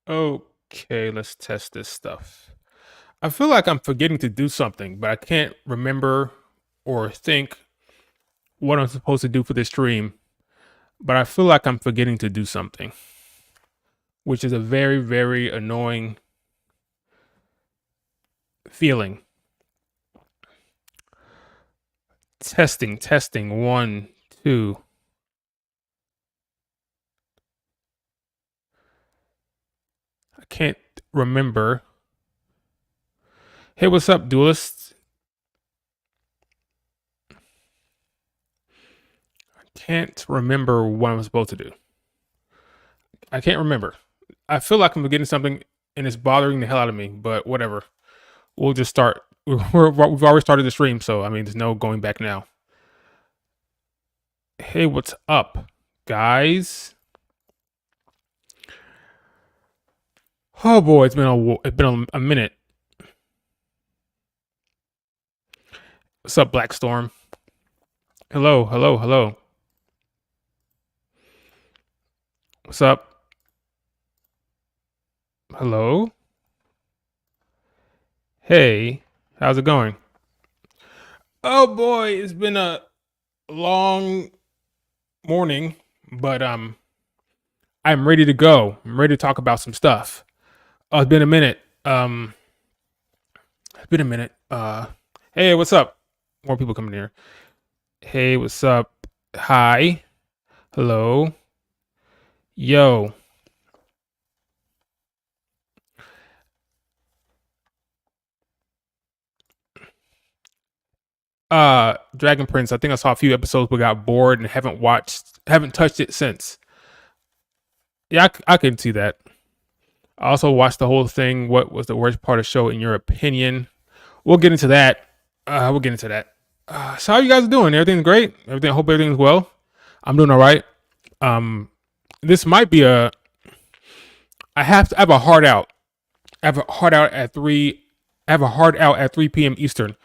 Okay, let's test this stuff. I feel like I'm forgetting to do something, but I can't remember or think what I'm supposed to do for this stream. But I feel like I'm forgetting to do something, which is a very, very annoying feeling. Testing, testing, 1, 2. I can't remember. Hey, what's up, duelist? I can't remember what I'm supposed to do. I can't remember. I feel like I'm forgetting something and it's bothering the hell out of me, but whatever. We'll just start. We've already started the stream, so I mean, there's no going back now. Hey, what's up, guys? Oh boy, it's been a minute. What's up, Black Storm? Hello, hello, hello. What's up? Hello? Hey, how's it going? Oh boy, it's been a long morning, but I'm ready to go. I'm ready to talk about some stuff. It's been a minute. It's been a minute. Hey, what's up? More people coming here. Hey, what's up? Hi. Hello. Yo. Dragon Prince, I think I saw a few episodes but got bored and haven't touched it since. Yeah, I can see that. I also watched the whole thing. What was the worst part of the show in your opinion? We'll get into that. We'll get into that. So how you guys doing? Everything's great? I hope everything's well. I'm doing all right. This might be I have a hard out. I have a hard out at 3 p.m. Eastern.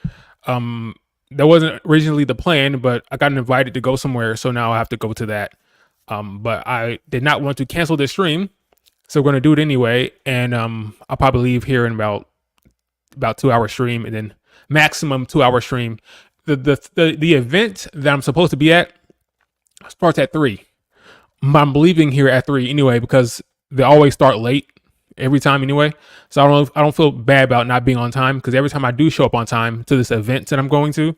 That wasn't originally the plan, but I got invited to go somewhere, so now I have to go to that. But I did not want to cancel this stream, so we're going to do it anyway. And I'll probably leave here in about 2-hour stream, and then maximum 2-hour stream. The event that I'm supposed to be at starts at 3. I'm leaving here at 3 anyway because they always start late every time anyway. So I don't feel bad about not being on time because every time I do show up on time to this event that I'm going to,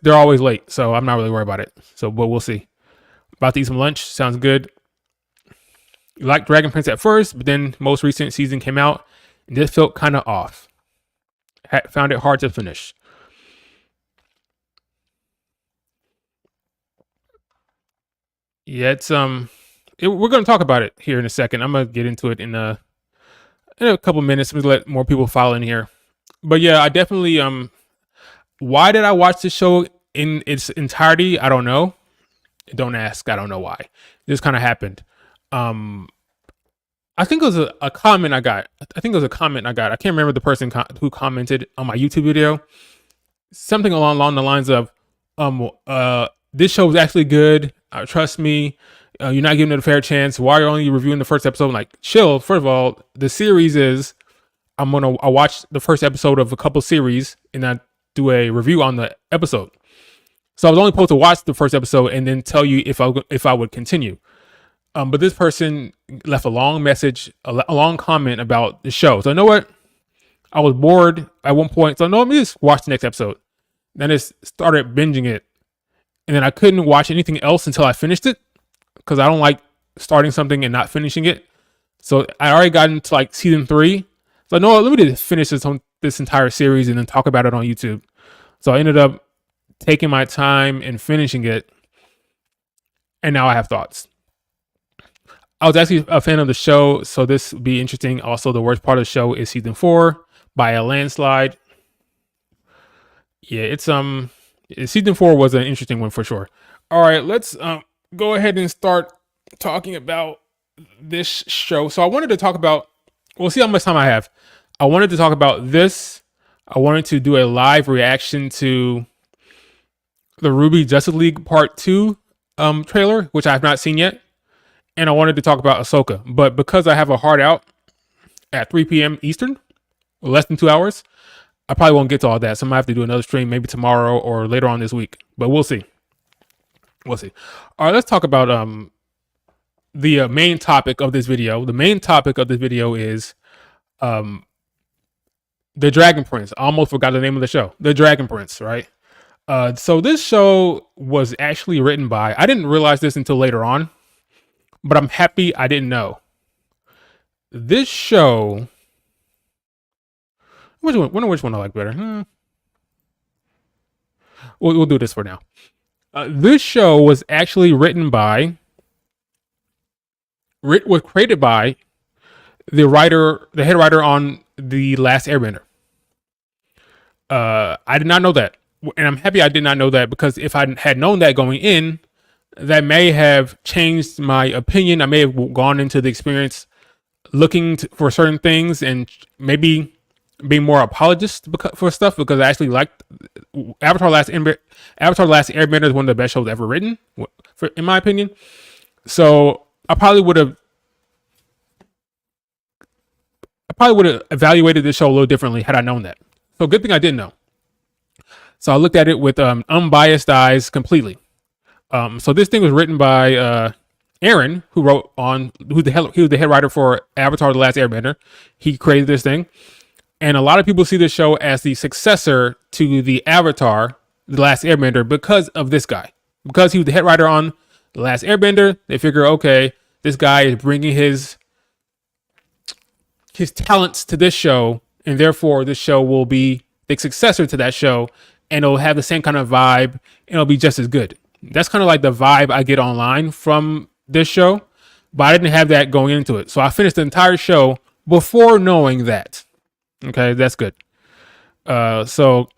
they're always late. So I'm not really worried about it. So, but we'll see. About to eat some lunch. Sounds good. You liked Dragon Prince at first, but then most recent season came out and this felt kind of off. Found it hard to finish. Yeah, we're going to talk about it here in a second. I'm going to get into it in a couple minutes. I'm going to let more people file in here. But yeah, I definitely why did I watch the show in its entirety? I don't know. Don't ask. I don't know why. This kind of happened. I think it was a comment I got. I can't remember the person who commented on my YouTube video. Something along the lines of, this show was actually good. Trust me. You're not giving it a fair chance. Why are you only reviewing the first episode? I'm like, chill. First of all, the series is I watch the first episode of a couple series and I do a review on the episode. So I was only supposed to watch the first episode and then tell you if I would continue. But this person left a long message, a long comment about the show. So you know what? I was bored at one point. So no, let me just watch the next episode. Then I started binging it. And then I couldn't watch anything else until I finished it. Because I don't like starting something and not finishing it. So I already got into like season 3. So no, let me just finish this entire series and then talk about it on YouTube. So I ended up taking my time and finishing it. And now I have thoughts. I was actually a fan of the show, so this would be interesting. Also, the worst part of the show is season 4 by a landslide. Yeah, it's season 4 was an interesting one for sure. All right, let's go ahead and start talking about this show. So I wanted to talk about. We'll see how much time I have. I wanted to talk about this. I wanted to do a live reaction to the Ruby Justice League Part 2 trailer, which I have not seen yet. And I wanted to talk about Ahsoka. But because I have a hard out, at 3 p.m. Eastern, less than 2 hours. I probably won't get to all that, so I might have to do another stream maybe tomorrow or later on this week. But we'll see. We'll see. All right, let's talk about the main topic of this video. The main topic of this video is the Dragon Prince. I almost forgot the name of the show. The Dragon Prince, right? So this show was actually written by, I didn't realize this until later on, but I'm happy I didn't know. This show, wonder which one I like better. We'll do this for now. This show was actually was created by the head writer on The Last Airbender. I did not know that. And I'm happy I did not know that, because if I had known that going in, that may have changed my opinion. I may have gone into the experience looking for certain things and maybe being more apologist for stuff, because I actually liked Avatar: Last Airbender is one of the best shows ever written, in my opinion. So I probably would have evaluated this show a little differently had I known that. So good thing I didn't know. So I looked at it with unbiased eyes completely. So this thing was written by Aaron, he was the head writer for Avatar: The Last Airbender. He created this thing. And a lot of people see this show as the successor to the Avatar: The Last Airbender because of this guy. Because he was the head writer on The Last Airbender, they figure, okay, this guy is bringing his talents to this show, and therefore this show will be the successor to that show, and it'll have the same kind of vibe, and it'll be just as good. That's kind of like the vibe I get online from this show, but I didn't have that going into it. So I finished the entire show before knowing that. Okay, that's good. So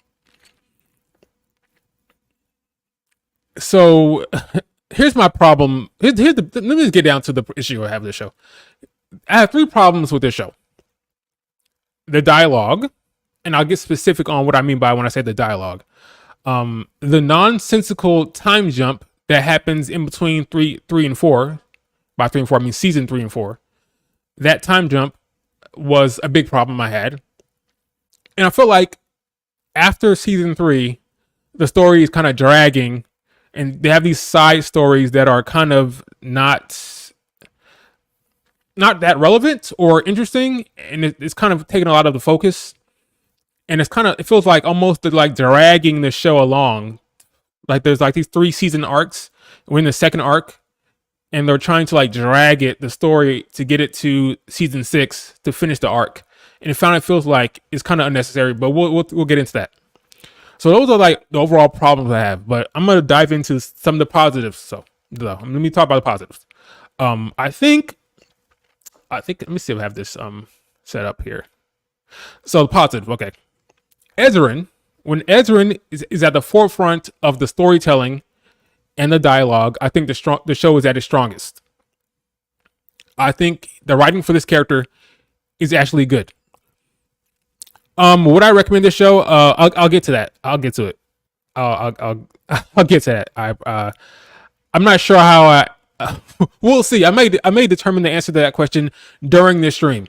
here's my problem. Let me just get down to the issue I have with this show. I have 3 problems with this show. The dialogue, and I'll get specific on what I mean by when I say the dialogue. The nonsensical time jump that happens in between 3 and 4. By 3 and 4, I mean season 3 and 4. That time jump was a big problem I had. And I feel like after season 3, the story is kind of dragging, and they have these side stories that are kind of not that relevant or interesting, and it's kind of taking a lot of the focus. And it feels like almost like dragging the show along. Like there's like these 3 season arcs. We're in the second arc, and they're trying to like drag the story to get it to season 6 to finish the arc. And it feels like it's kind of unnecessary, but we'll get into that. So those are like the overall problems I have, but I'm gonna dive into some of the positives. So let me talk about the positives. I think let me see if I have this set up here. So the positive, okay. When Ezran is at the forefront of the storytelling and the dialogue, I think the show is at its strongest. I think the writing for this character is actually good. Would I recommend this show? I'll get to that. I'll get to it. I'll get to that. I'm not sure how we'll see. I may determine the answer to that question during this stream.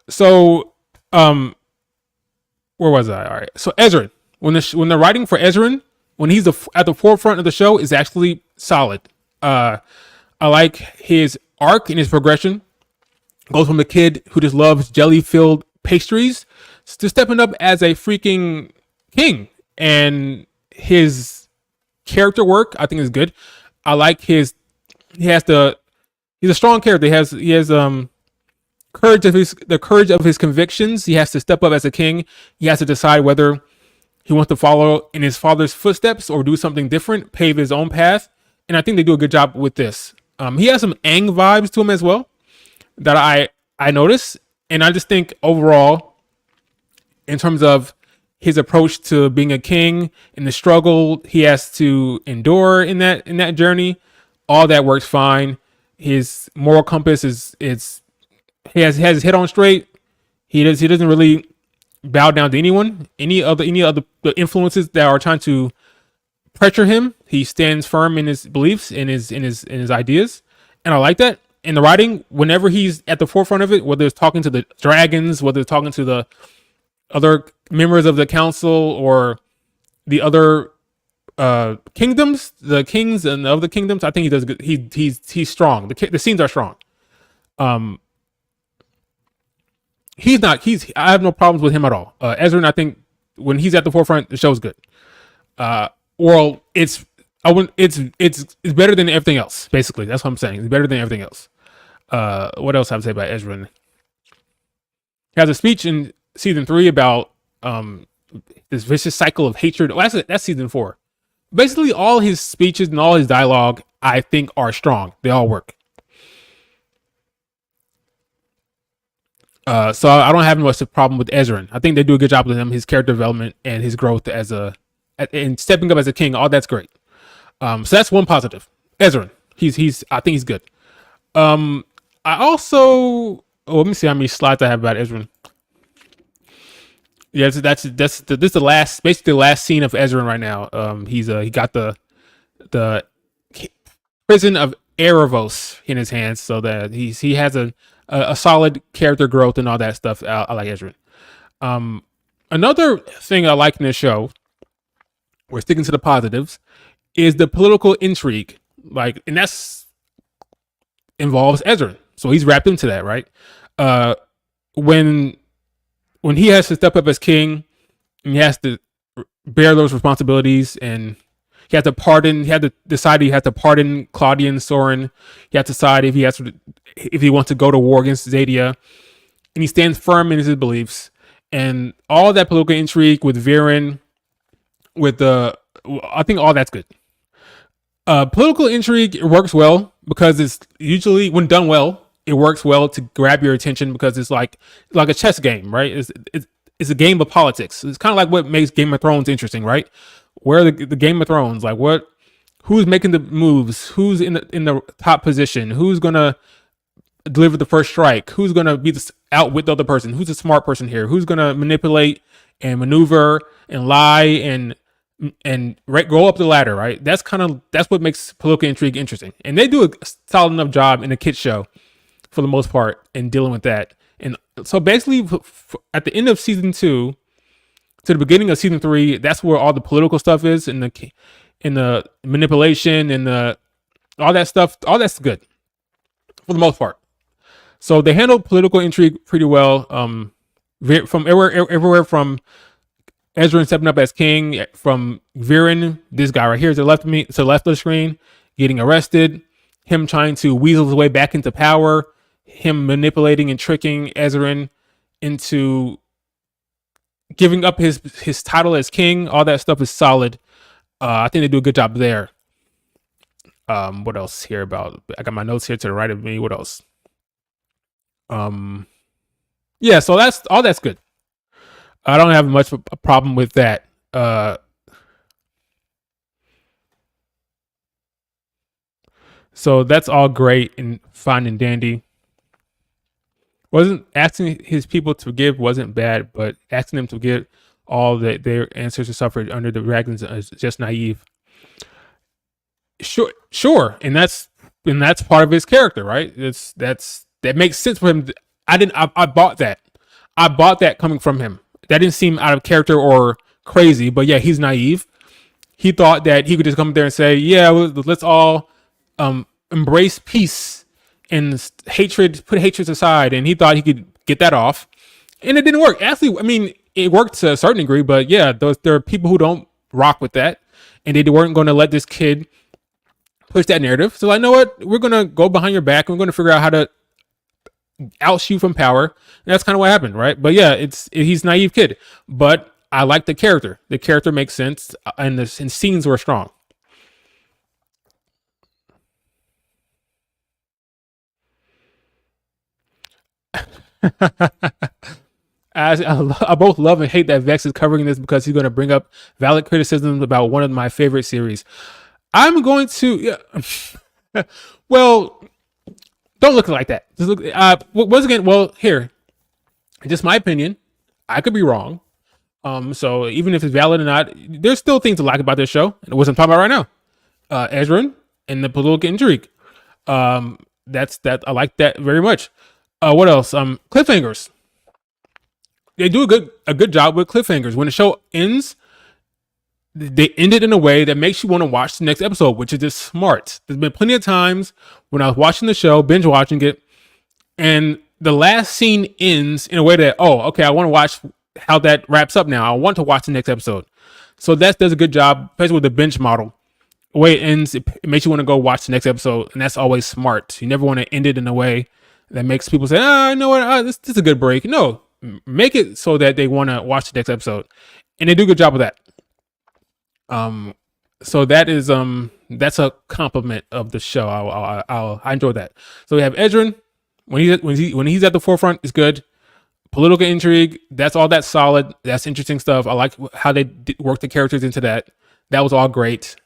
So, where was I? All right. So Ezran, when the writing for Ezran, when he's at the forefront of the show, is actually solid. I like his arc and his progression. Goes from a kid who just loves jelly-filled pastries to stepping up as a freaking king, and his character work I think is good. I like he's a strong character. He has courage of his convictions. He has to step up as a king. He has to decide whether he wants to follow in his father's footsteps or do something different, pave his own path. And I think they do a good job with this. He has some Aang vibes to him as well that I notice. And I just think overall, in terms of his approach to being a king and the struggle he has to endure in that journey, all that works fine. His moral compass he has his head on straight. He doesn't really bow down to anyone, any other influences that are trying to pressure him. He stands firm in his beliefs, in his ideas, and I like that. in the writing, whenever he's at the forefront of it, whether it's talking to the dragons, whether it's talking to the other members of the council or the other kingdoms, the kings and of the kingdoms, I think he does good. He's strong. The scenes are strong. He's not. I have no problems with him at all. Ezran, I think when he's at the forefront, the show's good. Well, it's better than everything else. Basically, that's what I'm saying. It's better than everything else. What else I have to say about Ezran? He has a speech in season 3 about this vicious cycle of hatred. Well, that's season 4. Basically, all his speeches and all his dialogue, I think, are strong. They all work. So I don't have much of a problem with Ezran. I think they do a good job with him, his character development and his growth and stepping up as a king. All that's great. So that's one positive. Ezran, I think he's good. I also, let me see how many slides I have about Ezran. Yeah, this is the last, basically the last scene of Ezran right now. He got the prison of Aaravos in his hands, so that he has a solid character growth and all that stuff. I like Ezran. Another thing I like in this show, we're sticking to the positives, is the political intrigue. And that's involves Ezran, so he's wrapped into that, right? When he has to step up as king, and he has to bear those responsibilities, and he had to decide he had to pardon Claudia and Soren. He had to decide if he wants to go to war against Zadia, and he stands firm in his beliefs. And all that political intrigue with Viren, I think all that's good. Political intrigue works well because it's usually, when done well, it works well to grab your attention because it's like a chess game, right? It's a game of politics. It's kind of like what makes Game of Thrones interesting, right? Where the Game of Thrones, who's making the moves, who's in the top position, who's gonna deliver the first strike, who's gonna be out with the other person, who's the smart person here, who's gonna manipulate and maneuver and lie and go up the ladder, right? That's what makes political intrigue interesting, and they do a solid enough job in a kids show for the most part in dealing with that. And so basically, at the end of season 2 to the beginning of season 3, that's where all the political stuff is, and the manipulation and all that stuff. All that's good for the most part. So they handle political intrigue pretty well. From everywhere from Ezra stepping up as king, from Viren, this guy right here to the left of the screen, getting arrested, him trying to weasel his way back into power, him manipulating and tricking Ezran into giving up his title as king. All that stuff is solid. I think they do a good job there. What else here about? I got my notes here to the right of me. What else? Yeah, so that's good. I don't have much of a problem with that. So that's all great and fine and dandy. Wasn't asking his people to forgive wasn't bad, but asking them to forgive all that their ancestors suffered under the dragons is just naive. Sure, and that's part of his character, right? That makes sense for him. I bought that. I bought that coming from him. That didn't seem out of character or crazy, but yeah, he's naive. He thought that he could just come there and say, "Yeah, let's all embrace peace and put hatred aside," and he thought he could get that off, and it didn't work. Actually, I mean, it worked to a certain degree, but yeah, there are people who don't rock with that, and they weren't going to let this kid push that narrative. So, you know what? We're going to go behind your back, and we're going to figure out how to oust you from power. And that's kind of what happened, right? But yeah, he's a naive kid, but I like the character. The character makes sense, and scenes were strong. I both love and hate that Vex is covering this because he's going to bring up valid criticisms about one of my favorite series. I'm going to, yeah. Well, don't look like that. Just look. Once again, well, here, just my opinion. I could be wrong. So even if it's valid or not, there's still things to like about this show. And what I'm talking about right now, Ezran and the political intrigue. that I like that very much. What else? Cliffhangers. They do a good job with cliffhangers. When the show ends, they end it in a way that makes you want to watch the next episode, which is just smart. There's been plenty of times when I was watching the show, binge watching it, and the last scene ends in a way that, oh, okay, I want to watch how that wraps up now. I want to watch the next episode. So that does a good job, especially with the binge model. The way it ends, it makes you want to go watch the next episode, and that's always smart. You never want to end it in a way that makes people say, you know what, this is a good break. No, make it so that they want to watch the next episode. And they do a good job of that. So that is that's a compliment of the show. I enjoy that. So we have Ezran when he's at the forefront is good. Political intrigue, that's solid. That's interesting stuff. I like how they work the characters into that. That was all great.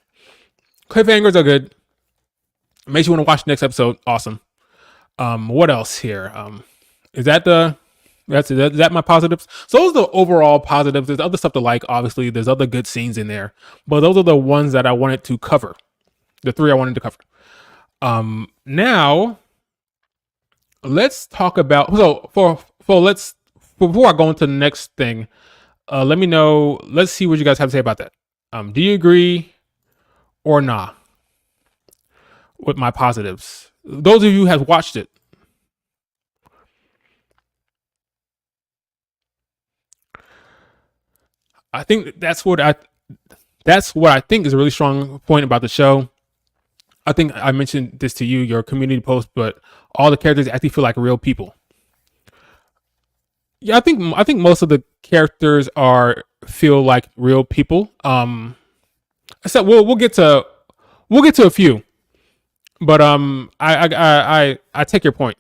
Cliffhangers are good. Makes you want to watch the next episode. Awesome. What else here? Is that my positives? So those are the overall positives. There's other stuff to like. Obviously, there's other good scenes in there, but those are the ones that I wanted to cover. The three I wanted to cover. Now let's talk about. Before I go into the next thing, let me know. Let's see what you guys have to say about that. Do you agree or not with my positives? Those of you who have watched it. I think that's what I think is a really strong point about the show. I think I mentioned this to you, your community post, but all the characters actually feel like real people. Yeah, I think most of the characters feel like real people. Except we'll get to a few, but I take your point.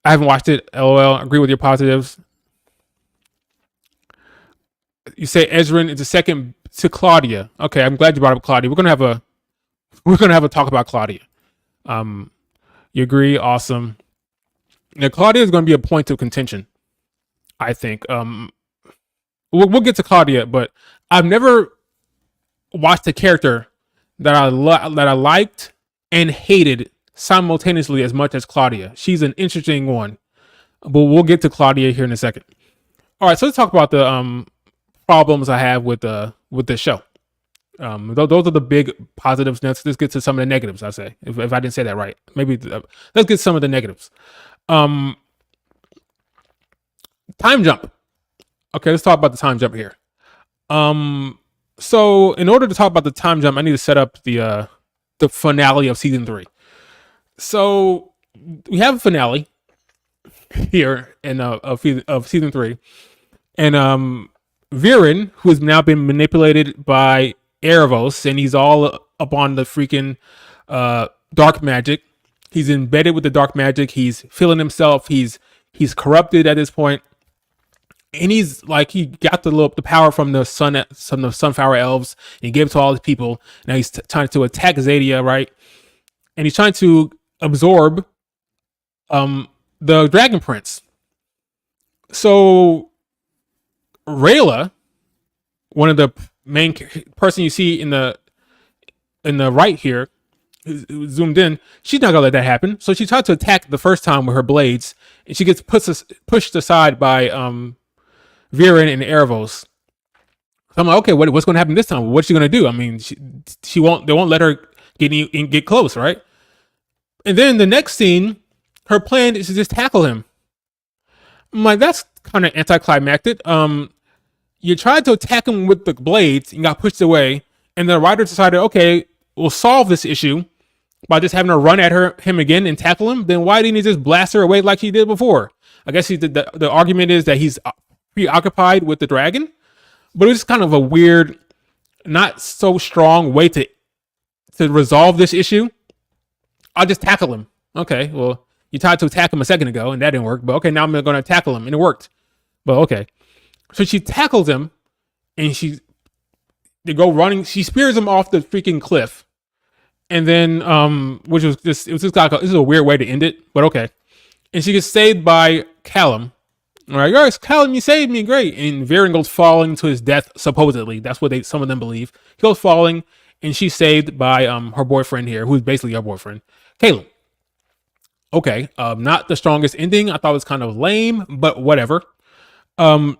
I haven't watched it. LOL. Agree with your positives. You say Ezran is the second to Claudia. Okay, I'm glad you brought up Claudia. We're gonna have a talk about Claudia. You agree? Awesome. Now Claudia is gonna be a point of contention, I think. We'll get to Claudia, but I've never watched a character that I liked and hated simultaneously as much as Claudia. She's an interesting one, but we'll get to Claudia here in a second. All right, so let's talk about the problems I have with the show. Those are the big positives. Let's get to some of the negatives. I say if I didn't say that right, maybe let's get some of the negatives. Time jump. Okay, let's talk about the time jump here. So in order to talk about the time jump, I need to set up the finale of season 3. So we have a finale here in of season 3, and Viren, who has now been manipulated by Aaravos, and he's all up on the freaking dark magic. He's embedded with the dark magic. He's feeling himself. He's corrupted at this point. And he's like, he got the power from the Sunfire elves, and he gave it to all these people. Now he's trying to attack Zadia, right? And he's trying to absorb the Dragon Prince. So Rayla, one of the main person you see in the right here, who's zoomed in, she's not gonna let that happen. So she tried to attack the first time with her blades, and she gets pushed aside by Viren and Aaravos. So I'm like, okay, what's going to happen this time? What's she going to do? I mean, they won't let her get close, right? And then the next scene, her plan is to just tackle him. I'm like, that's kind of anticlimactic. You tried to attack him with the blades and got pushed away, and the writer decided, okay, we'll solve this issue by just having her run at him again and tackle him. Then why didn't he just blast her away like he did before? I guess the argument is that he's preoccupied with the dragon, but it was kind of a weird, not so strong way to resolve this issue. I'll just tackle him. Okay, well, you tried to attack him a second ago and that didn't work, but okay, now I'm going to tackle him and it worked. But okay, so she tackles him and they go running. She spears him off the freaking cliff, and then which was just, it was just like this is a weird way to end it, but okay. And she gets saved by Callum. All right, guys, Callum, you saved me, great. And Viren goes falling to his death, supposedly. That's what some of them believe. He goes falling, and she's saved by her boyfriend here, who's basically her boyfriend, Callum. Okay, not the strongest ending. I thought it was kind of lame, but whatever. Um,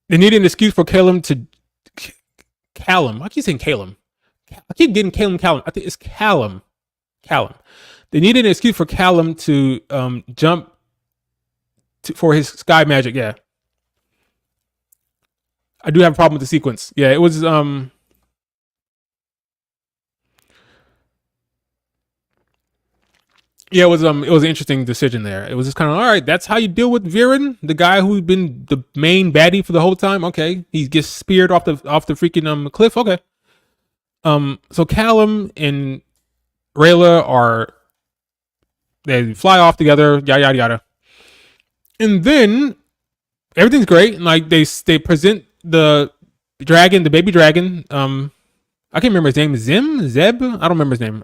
they need an excuse for Callum to Callum. I keep saying Callum. I keep getting Callum. I think it's Callum. Callum. They needed an excuse for Callum to jump for his sky magic. Yeah, I do have a problem with the sequence. Yeah, it was yeah, it was an interesting decision there. It was just kind of all right. That's how you deal with Viren, the guy who's been the main baddie for the whole time. Okay, he gets speared off the freaking cliff. Okay. So Callum and Rayla are they fly off together. Yada yada yada. And then everything's great. And like they present the dragon, the baby dragon. I can't remember his name. Zeb. I don't remember his name.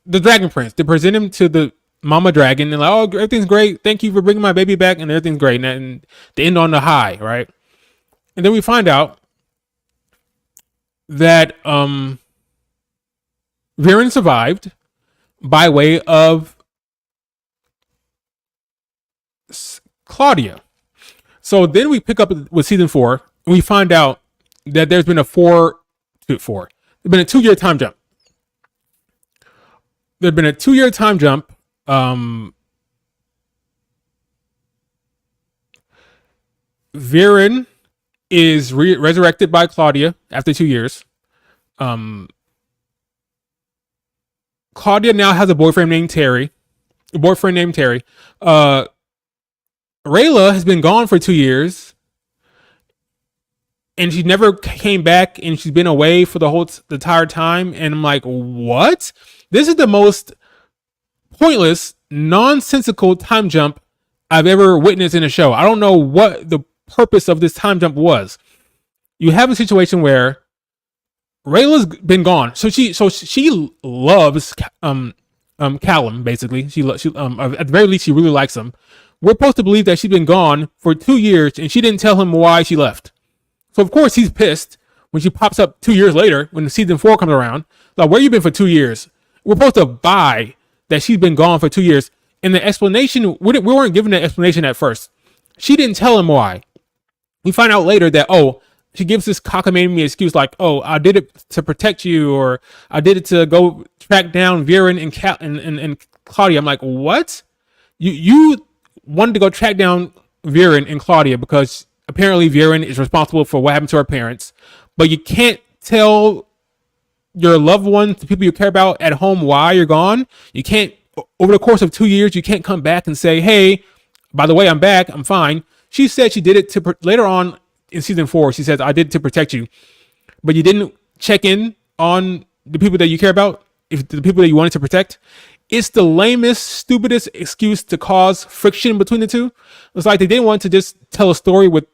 The dragon prince. They present him to the mama dragon and like, oh, everything's great. Thank you for bringing my baby back, and everything's great. And they end on the high, right? And then we find out that Viren survived by way of Claudia. So then we pick up with season 4, and we find out that there's been a 2-year time jump. There's been a 2-year time jump. Viren is resurrected by Claudia after 2 years. Claudia now has a boyfriend named Terry. Rayla has been gone for 2 years, and she never came back, and she's been away for the entire time. And I'm like, what? This is the most pointless, nonsensical time jump I've ever witnessed in a show. I don't know what the purpose of this time jump was. You have a situation where Rayla's been gone, so she loves Callum. Basically, she at the very least she really likes him. We're supposed to believe that she's been gone for 2 years and she didn't tell him why she left. So of course he's pissed when she pops up 2 years later when season 4 comes around. Like, where you been for 2 years? We're supposed to buy that she's been gone for 2 years. And the explanation, we weren't given the explanation at first. She didn't tell him why. We find out later that, she gives this cockamamie excuse like, I did it to protect you, or I did it to go track down Viren and Claudia. I'm like, what? You wanted to go track down Viren and Claudia because apparently Viren is responsible for what happened to her parents, but you can't tell your loved ones, the people you care about at home, why you're gone. You can't, over the course of 2 years, you can't come back and say, hey, by the way, I'm back, I'm fine. She said she did it to, later on in season 4, she says, I did it to protect you, but you didn't check in on the people that you care about, if the people that you wanted to protect. It's the lamest, stupidest excuse to cause friction between the two. It's like they didn't want to just tell a story with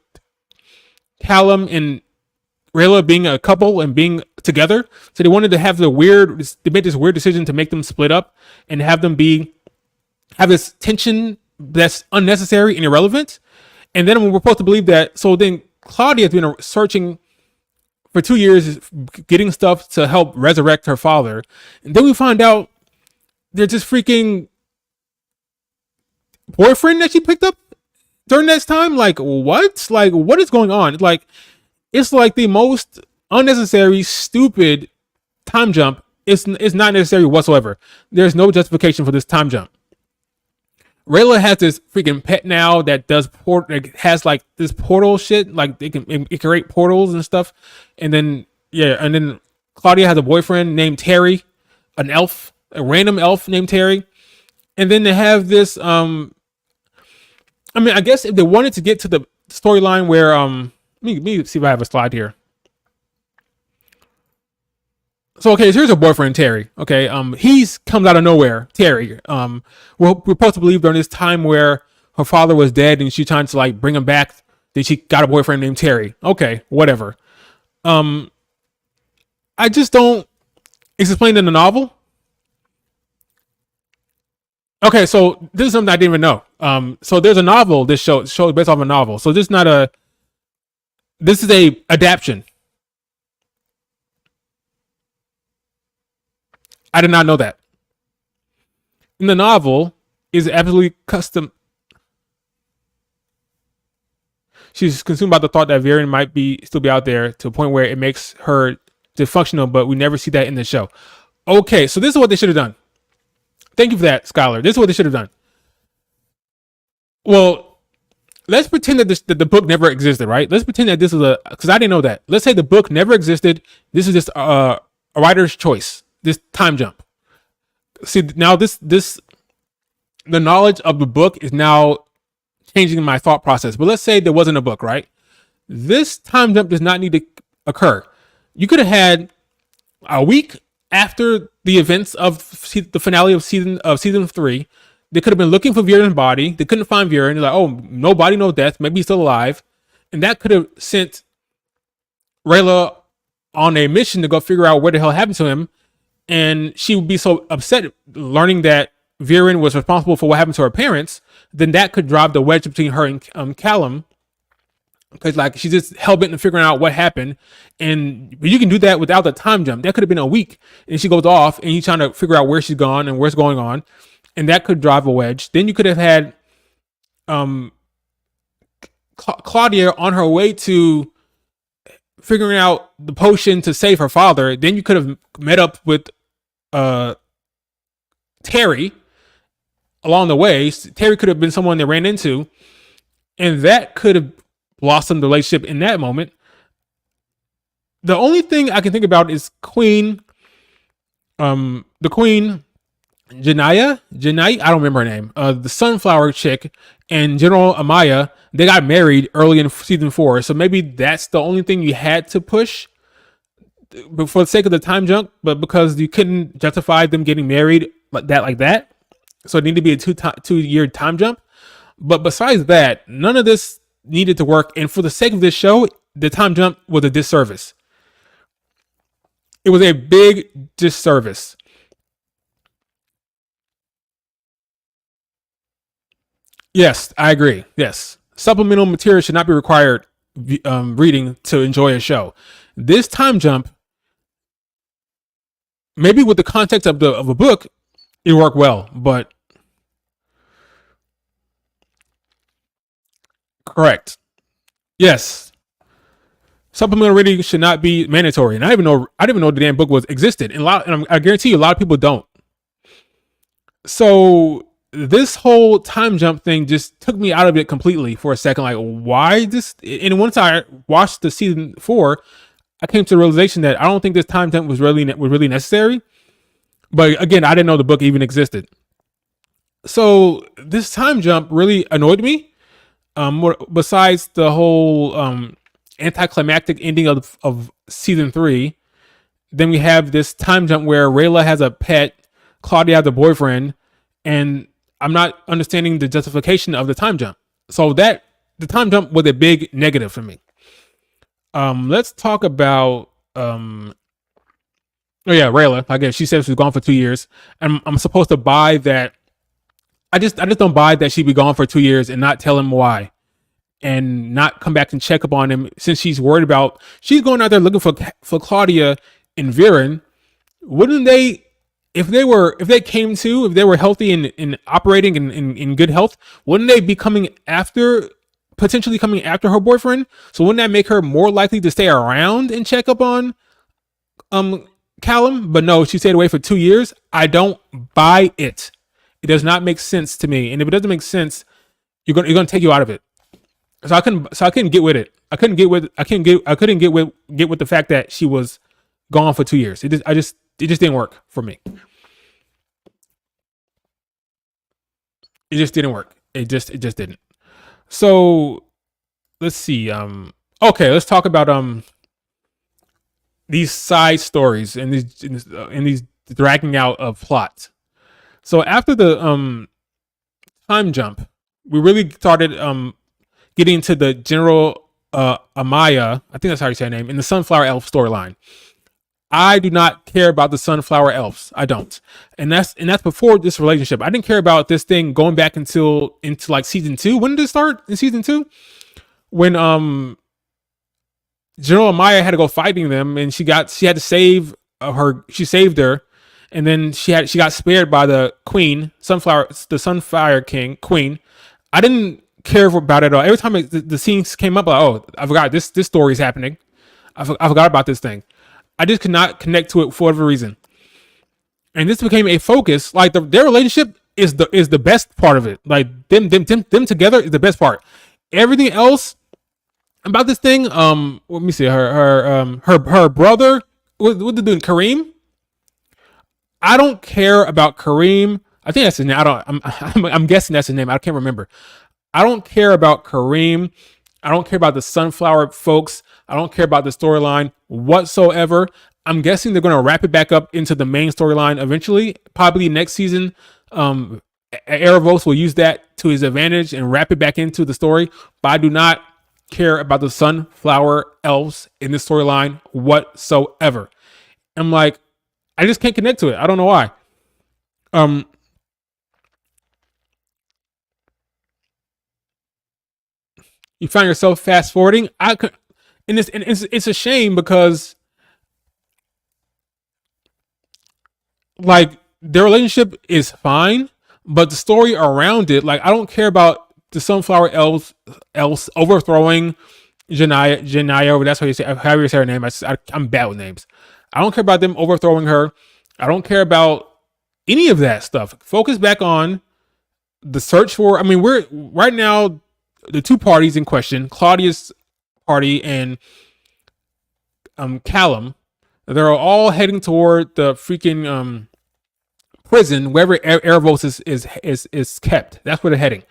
Callum and Rayla being a couple and being together. So they wanted to have they made this weird decision to make them split up and have them have this tension that's unnecessary and irrelevant. And then we're supposed to believe that, so then Claudia has been searching for 2 years, getting stuff to help resurrect her father. And then we find out there's this freaking boyfriend that she picked up during that time. Like, what? Like, what is going on? It's like the most unnecessary, stupid time jump. It's not necessary whatsoever. There's no justification for this time jump. Rayla has this freaking pet now that has like this portal shit. Like it can create portals and stuff. And then Claudia has a boyfriend named Terry, an elf, a random elf named Terry. And then they have this. I guess if they wanted to get to the storyline where let me see if I have a slide here. So okay, so here's her boyfriend Terry. Okay, he's comes out of nowhere. Terry. We're supposed to believe during this time where her father was dead and she's trying to like bring him back, that she got a boyfriend named Terry. Okay, whatever. I just don't. It's explained in the novel. Okay, so this is something I didn't even know. So there's a novel. This show is based off a novel. So this is not This is a adaptation. I did not know that. In the novel, is absolutely custom. She's consumed by the thought that Viren might be still be out there to a point where it makes her dysfunctional, but we never see that in the show. Okay, so this is what they should have done. Thank you for that, Skylar. This is what they should have done. Well, let's pretend that the book never existed, right? Let's pretend that this is because I didn't know that. Let's say the book never existed. This is just a writer's choice. This time jump. See now this the knowledge of the book is now changing my thought process. But let's say there wasn't a book, right? This time jump does not need to occur. You could have had a week after the events of the finale of season 3. They could have been looking for Viren's body. They couldn't find Viren. They're like, oh, no body, no death. Maybe he's still alive. And that could have sent Rayla on a mission to go figure out what the hell happened to him. And she would be so upset learning that Viren was responsible for what happened to her parents. Then that could drive the wedge between her and Callum. Because like she's just hell bent on figuring out what happened, and you can do that without the time jump. That could have been a week, and she goes off, and he's trying to figure out where she's gone and what's going on, and that could drive a wedge. Then you could have had Claudia on her way to figuring out the potion to save her father. Then you could have met up with Terry along the way. Terry could have been someone they ran into, and that could have blossomed the relationship in that moment. The only thing I can think about is the Queen Janai, I don't remember her name. The Sunflower chick and General Amaya, they got married early in season 4, so maybe that's the only thing you had to push, but for the sake of the time jump. But because you couldn't justify them getting married like that, so it needed to be a 2-year time jump. But besides that, none of this needed to work. And for the sake of this show, the time jump was a disservice. It was a big disservice. Yes, I agree. Yes. Supplemental material should not be required reading to enjoy a show. This time jump, maybe with the context of a book, it worked well, but correct. Yes. Supplemental reading should not be mandatory. And I didn't even know the damn book was existed. And I guarantee you a lot of people don't. So this whole time jump thing just took me out of it completely for a second. Like, why this? And once I watched the season 4, I came to the realization that I don't think this time jump was really necessary. But again, I didn't know the book even existed. So this time jump really annoyed me. Besides the whole anticlimactic ending of season 3, then we have this time jump where Rayla has a pet, Claudia has a boyfriend, and I'm not understanding the justification of the time jump. So that the time jump was a big negative for me. Let's talk about Rayla. I guess she said she's gone for 2 years, and I'm supposed to buy that. I just don't buy that she'd be gone for 2 years and not tell him why, and not come back and check up on him since she's worried about she's going out there looking for Claudia and Viren. Wouldn't they, if they were healthy and operating in good health, wouldn't they be potentially coming after her boyfriend? So wouldn't that make her more likely to stay around and check up on Callum? But no, she stayed away for 2 years. I don't buy it. It does not make sense to me. And if it doesn't make sense, you're going to take you out of it. So I couldn't get with it. I couldn't get with the fact that she was gone for 2 years. It just didn't work for me. It just didn't work. It just didn't. So let's see. Okay, let's talk about these side stories and these dragging out of plots. So after the time jump, we really started getting into the General Amaya, I think that's how you say her name, in the Sunflower Elf storyline. I do not care about the Sunflower Elves. I don't. And that's before this relationship. I didn't care about this thing going back into like season 2. When did it start? In season 2? When General Maya had to go fighting them, and she had to save her. She saved her, and then she got spared by the queen, the Sunfire King queen. I didn't care about it at all. Every time the scenes came up, like, oh, I forgot this story is happening. I forgot about this thing. I just could not connect to it for whatever reason, and this became a focus. Like their relationship is the best part of it. Like them together is the best part. Everything else about this thing, let me see, her brother, what they doing, Kareem. I don't care about Kareem. I think that's his name. I'm guessing that's his name. I can't remember. I don't care about Kareem. I don't care about the Sunflower folks. I don't care about the storyline whatsoever. I'm guessing they're going to wrap it back up into the main storyline eventually, probably next season. Aaravos will use that to his advantage and wrap it back into the story. But I do not care about the Sunflower elves in this storyline whatsoever. I'm like, I just can't connect to it. I don't know why. You find yourself fast forwarding. And it's a shame because like their relationship is fine, but the story around it, like I don't care about the Sunflower elves overthrowing Janaya. That's how you say, however you say her name. I'm bad with names. I don't care about them overthrowing her. I don't care about any of that stuff. Focus back on the search for. I mean, we're right now the two parties in question, Claudia's party and Callum. They're all heading toward the freaking prison, wherever Aaravos is kept. That's where they're heading.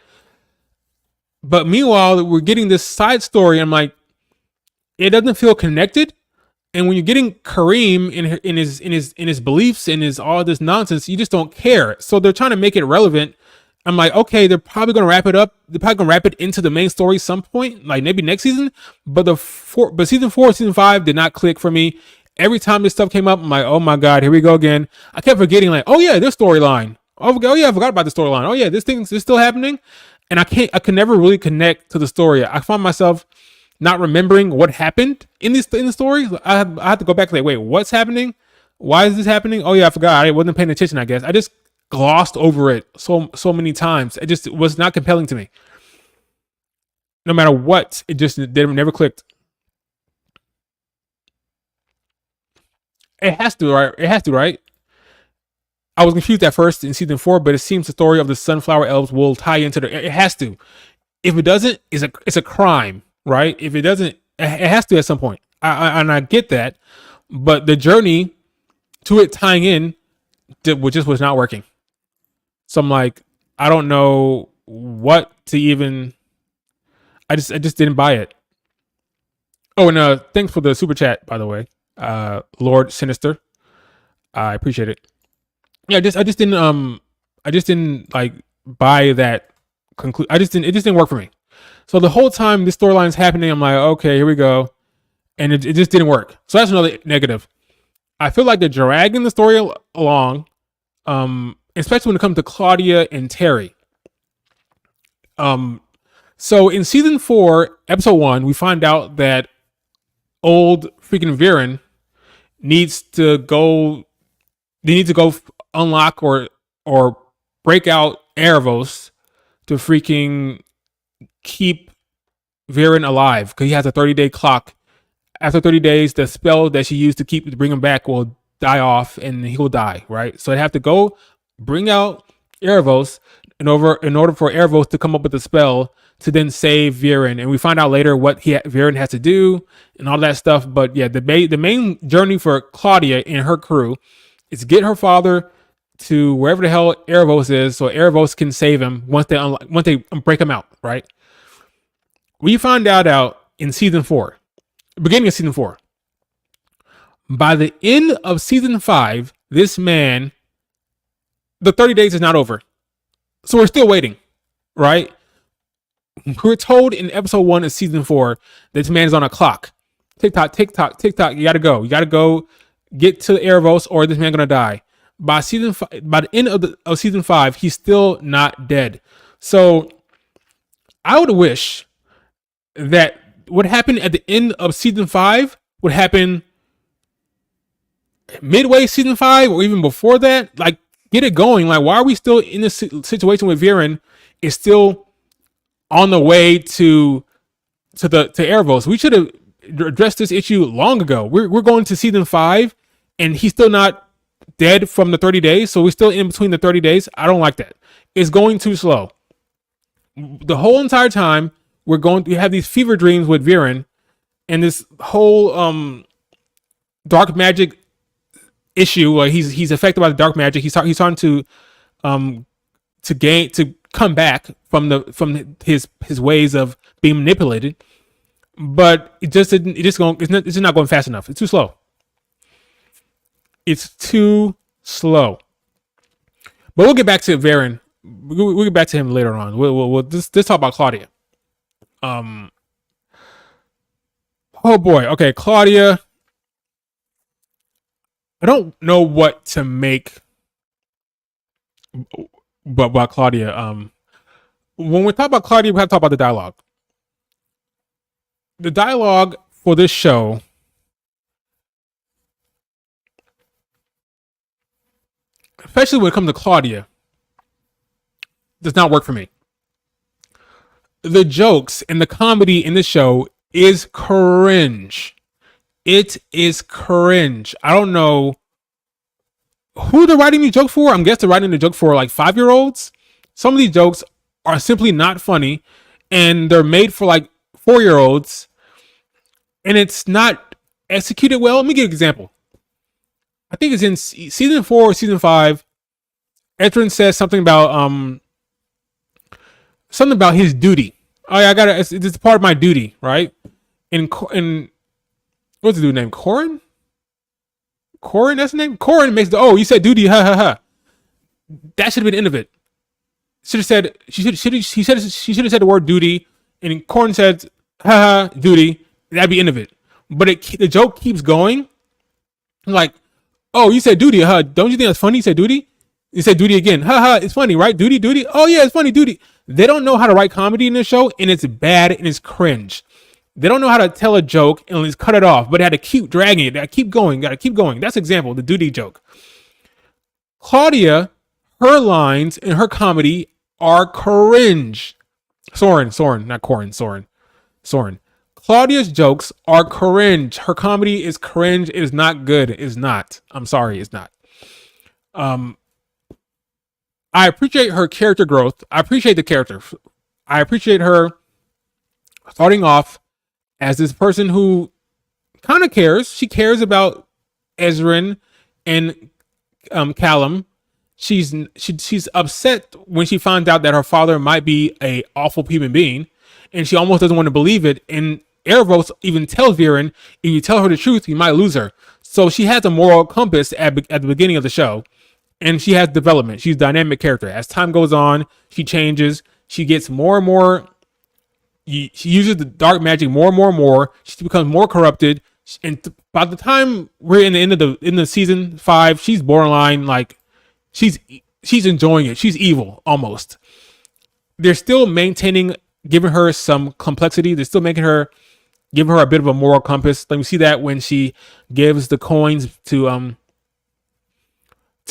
But meanwhile, we're getting this side story. I'm like, it doesn't feel connected. And when you're getting Kareem in his beliefs and his all this nonsense, you just don't care. So they're trying to make it relevant. I'm like, okay, they're probably gonna wrap it up. They're probably gonna wrap it into the main story some point, like maybe next season. But season 4, season 5 did not click for me. Every time this stuff came up, I'm like, oh my god, here we go again. I kept forgetting, like, oh yeah, this storyline. Oh yeah, I forgot about the storyline. Oh yeah, this thing is still happening, and I could never really connect to the story. I found myself not remembering what happened in the story. I had to go back, like, wait, what's happening? Why is this happening? Oh yeah, I forgot. I wasn't paying attention. I guess I just glossed over it so many times. It just was not compelling to me. No matter what, it just never clicked. It has to, right? It has to, right? I was confused at first in season 4, but it seems the story of the Sunflower Elves will tie into it has to. If it doesn't, it's a crime, right? If it doesn't, it has to at some point. I get that, but the journey to it tying in just was not working. So I'm like, I don't know what to even. I just didn't buy it. Oh, and thanks for the super chat, by the way, Lord Sinister. I appreciate it. Yeah, I just didn't like buy that conclude. It just didn't work for me. So the whole time this storyline is happening, I'm like, okay, here we go, and it just didn't work. So that's another negative. I feel like they're dragging the story along, especially when it comes to Claudia and Terry. So in season 4, episode 1, we find out that old freaking Viren needs to go. They need to go unlock or break out Aaravos to freaking keep Viren alive, because he has a 30-day clock. After 30 days, the spell that she used to bring him back will die off, and he will die. Right, so they have to go bring out Aaravos in order for Aaravos to come up with a spell to then save Viren. And we find out later what Viren has to do and all that stuff. But yeah, the main journey for Claudia and her crew is get her father to wherever the hell Aaravos is, so Aaravos can save him once they break him out. Right, we find out in season 4, beginning of season 4. By the end of season 5, this man, the 30 days is not over. So we're still waiting, right? We're told in episode 1 of season 4, this man is on a clock. Tick tock, tick tock, tick tock. You gotta go. You gotta go get to Aaravos, or this man gonna die. By the end of season 5, he's still not dead. So I would wish that what happened at the end of season 5 would happen midway season 5 or even before that. Like, get it going. Like, why are we still in this situation with Viren is still on the way to Aaravos? We should have addressed this issue long ago. We're going to season 5 and he's still not dead from the 30 days. So we're still in between the 30 days. I don't like that. It's going too slow. The whole entire time we have these fever dreams with Viren and this whole dark magic issue. Like he's affected by the dark magic. He's starting to come back from his ways of being manipulated. But it's just not going fast enough. It's too slow. It's too slow. But we'll get back to Viren. We'll get back to him later on. We'll just talk about Claudia. Oh boy. Okay, Claudia. I don't know what to make about Claudia. When we talk about Claudia, we have to talk about the dialogue. The dialogue for this show especially when it comes to Claudia, does not work for me. The jokes and the comedy in the show is cringe. It is cringe. I don't know who they're writing these jokes for. I'm guessing they're writing the joke for like 5-year-olds. Some of these jokes are simply not funny and they're made for like 4-year-olds and it's not executed well. Let me give you an example. I think it's in season 4 or season 5. Ezran says something about his duty. Oh yeah, it's part of my duty, right? And what's the dude name? Corin, that's the name. Corin makes you said duty, ha ha ha. That should have been the end of it. Should have said she should have said the word duty, and Corin said ha ha duty. That'd be the end of it. But the joke keeps going. Like, oh, you said duty, huh? Don't you think that's funny? You said duty. You said duty again. Ha ha. It's funny, right? Duty. Oh yeah, it's funny. Duty. They don't know how to write comedy in this show, and it's bad and it's cringe. They don't know how to tell a joke and just cut it off, but they had to keep dragging it. They keep going. Got to keep going. That's example, the duty joke. Claudia, her lines and her comedy are cringe. Soren, not Corin. Soren. Claudia's jokes are cringe. Her comedy is cringe. It is not good. It's not. I'm sorry. It's not. I appreciate her character growth. I appreciate the character. I appreciate her starting off as this person who kind of cares. She cares about Ezran and Callum. She's upset when she finds out that her father might be a awful human being, and she almost doesn't want to believe it. And Aaravos even tells Viren, if you tell her the truth, you might lose her. So she has a moral compass at the beginning of the show, and she has development. She's a dynamic character. As time goes on, she changes. She gets more and more. She uses the dark magic more and more. She becomes more corrupted. And by the time we're in the end of the season 5, she's borderline like she's enjoying it. She's evil almost. They're still giving her some complexity. They're still giving her a bit of a moral compass. Like we see that when she gives the coins to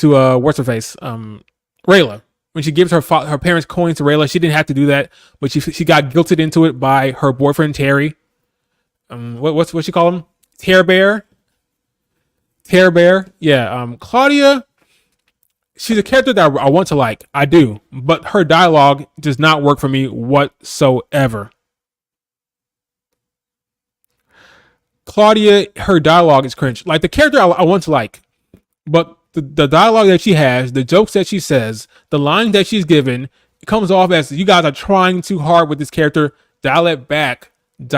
what's her face, Rayla. When she gives her parents' coins to Rayla, she didn't have to do that, but she got guilted into it by her boyfriend Terry. What she call him? Terror Bear. Yeah. Claudia. She's a character that I want to like. I do, but her dialogue does not work for me whatsoever. Claudia, her dialogue is cringe. Like the character I want to like, but the dialogue that she has, the jokes that she says, the lines that she's given, it comes off as you guys are trying too hard with this character. Dial it back. You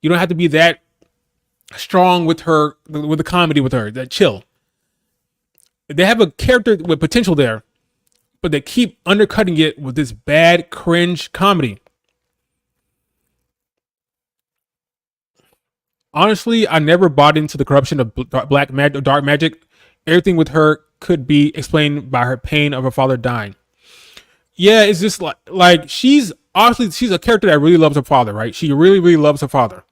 don't have to be that strong with her, with the comedy with her. That chill. They have a character with potential there, but they keep undercutting it with this bad cringe comedy. Honestly, I never bought into the corruption of dark magic. Everything with her could be explained by her pain of her father dying. Yeah, it's just like she's Honestly, she's a character that really loves her father, right? She really, really loves her father,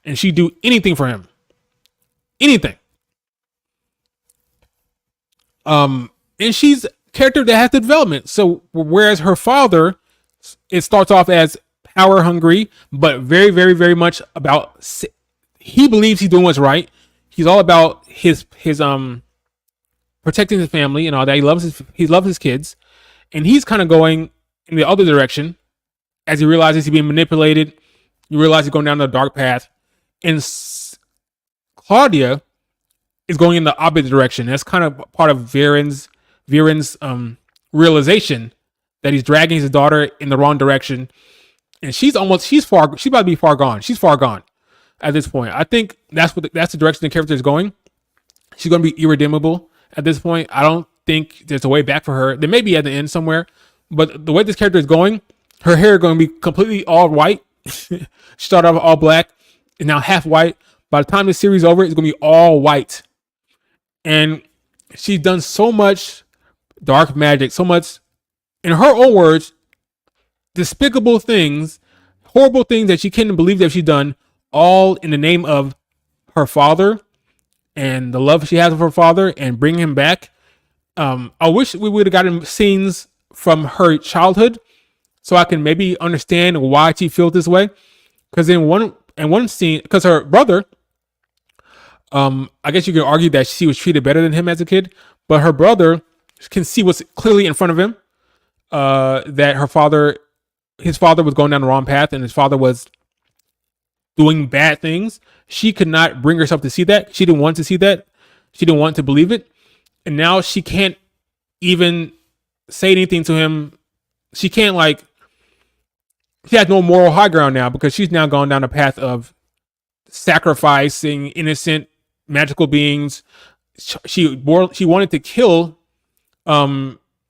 and she do anything for him, anything. And she's a character that has the development. So whereas her father, it starts off as power hungry, but very, very, very much about. He believes he's doing what's right. He's all about his protecting his family and all that. He loves his kids, and he's kind of going in the other direction as he realizes he's being manipulated. You realize he's going down the dark path, and Claudia is going in the opposite direction. That's kind of part of Viren's realization that he's dragging his daughter in the wrong direction, and she's about to be far gone. She's far gone at this point. I think that's the direction the character is going. She's going to be irredeemable at this point. I don't think there's a way back for her. There may be at the end somewhere, but the way this character is going, her hair is going to be completely all white. She started off all black, and now half white. By the time the series is over, it's going to be all white. And she's done so much dark magic, so much, in her own words, despicable things, horrible things that she can't believe that she's done, all in the name of her father and the love she has for her father and bring him back. I wish we would have gotten scenes from her childhood so I can maybe understand why she feels this way. Because in one scene, because her brother, I guess you could argue that she was treated better than him as a kid, but her brother can see what's clearly in front of him. That his father was going down the wrong path, and his father was doing bad things. She could not bring herself to see that. She didn't want to see that. She didn't want to believe it. And now she can't even say anything to him. She can't she has no moral high ground now because she's now gone down the path of sacrificing innocent magical beings. She wanted to kill,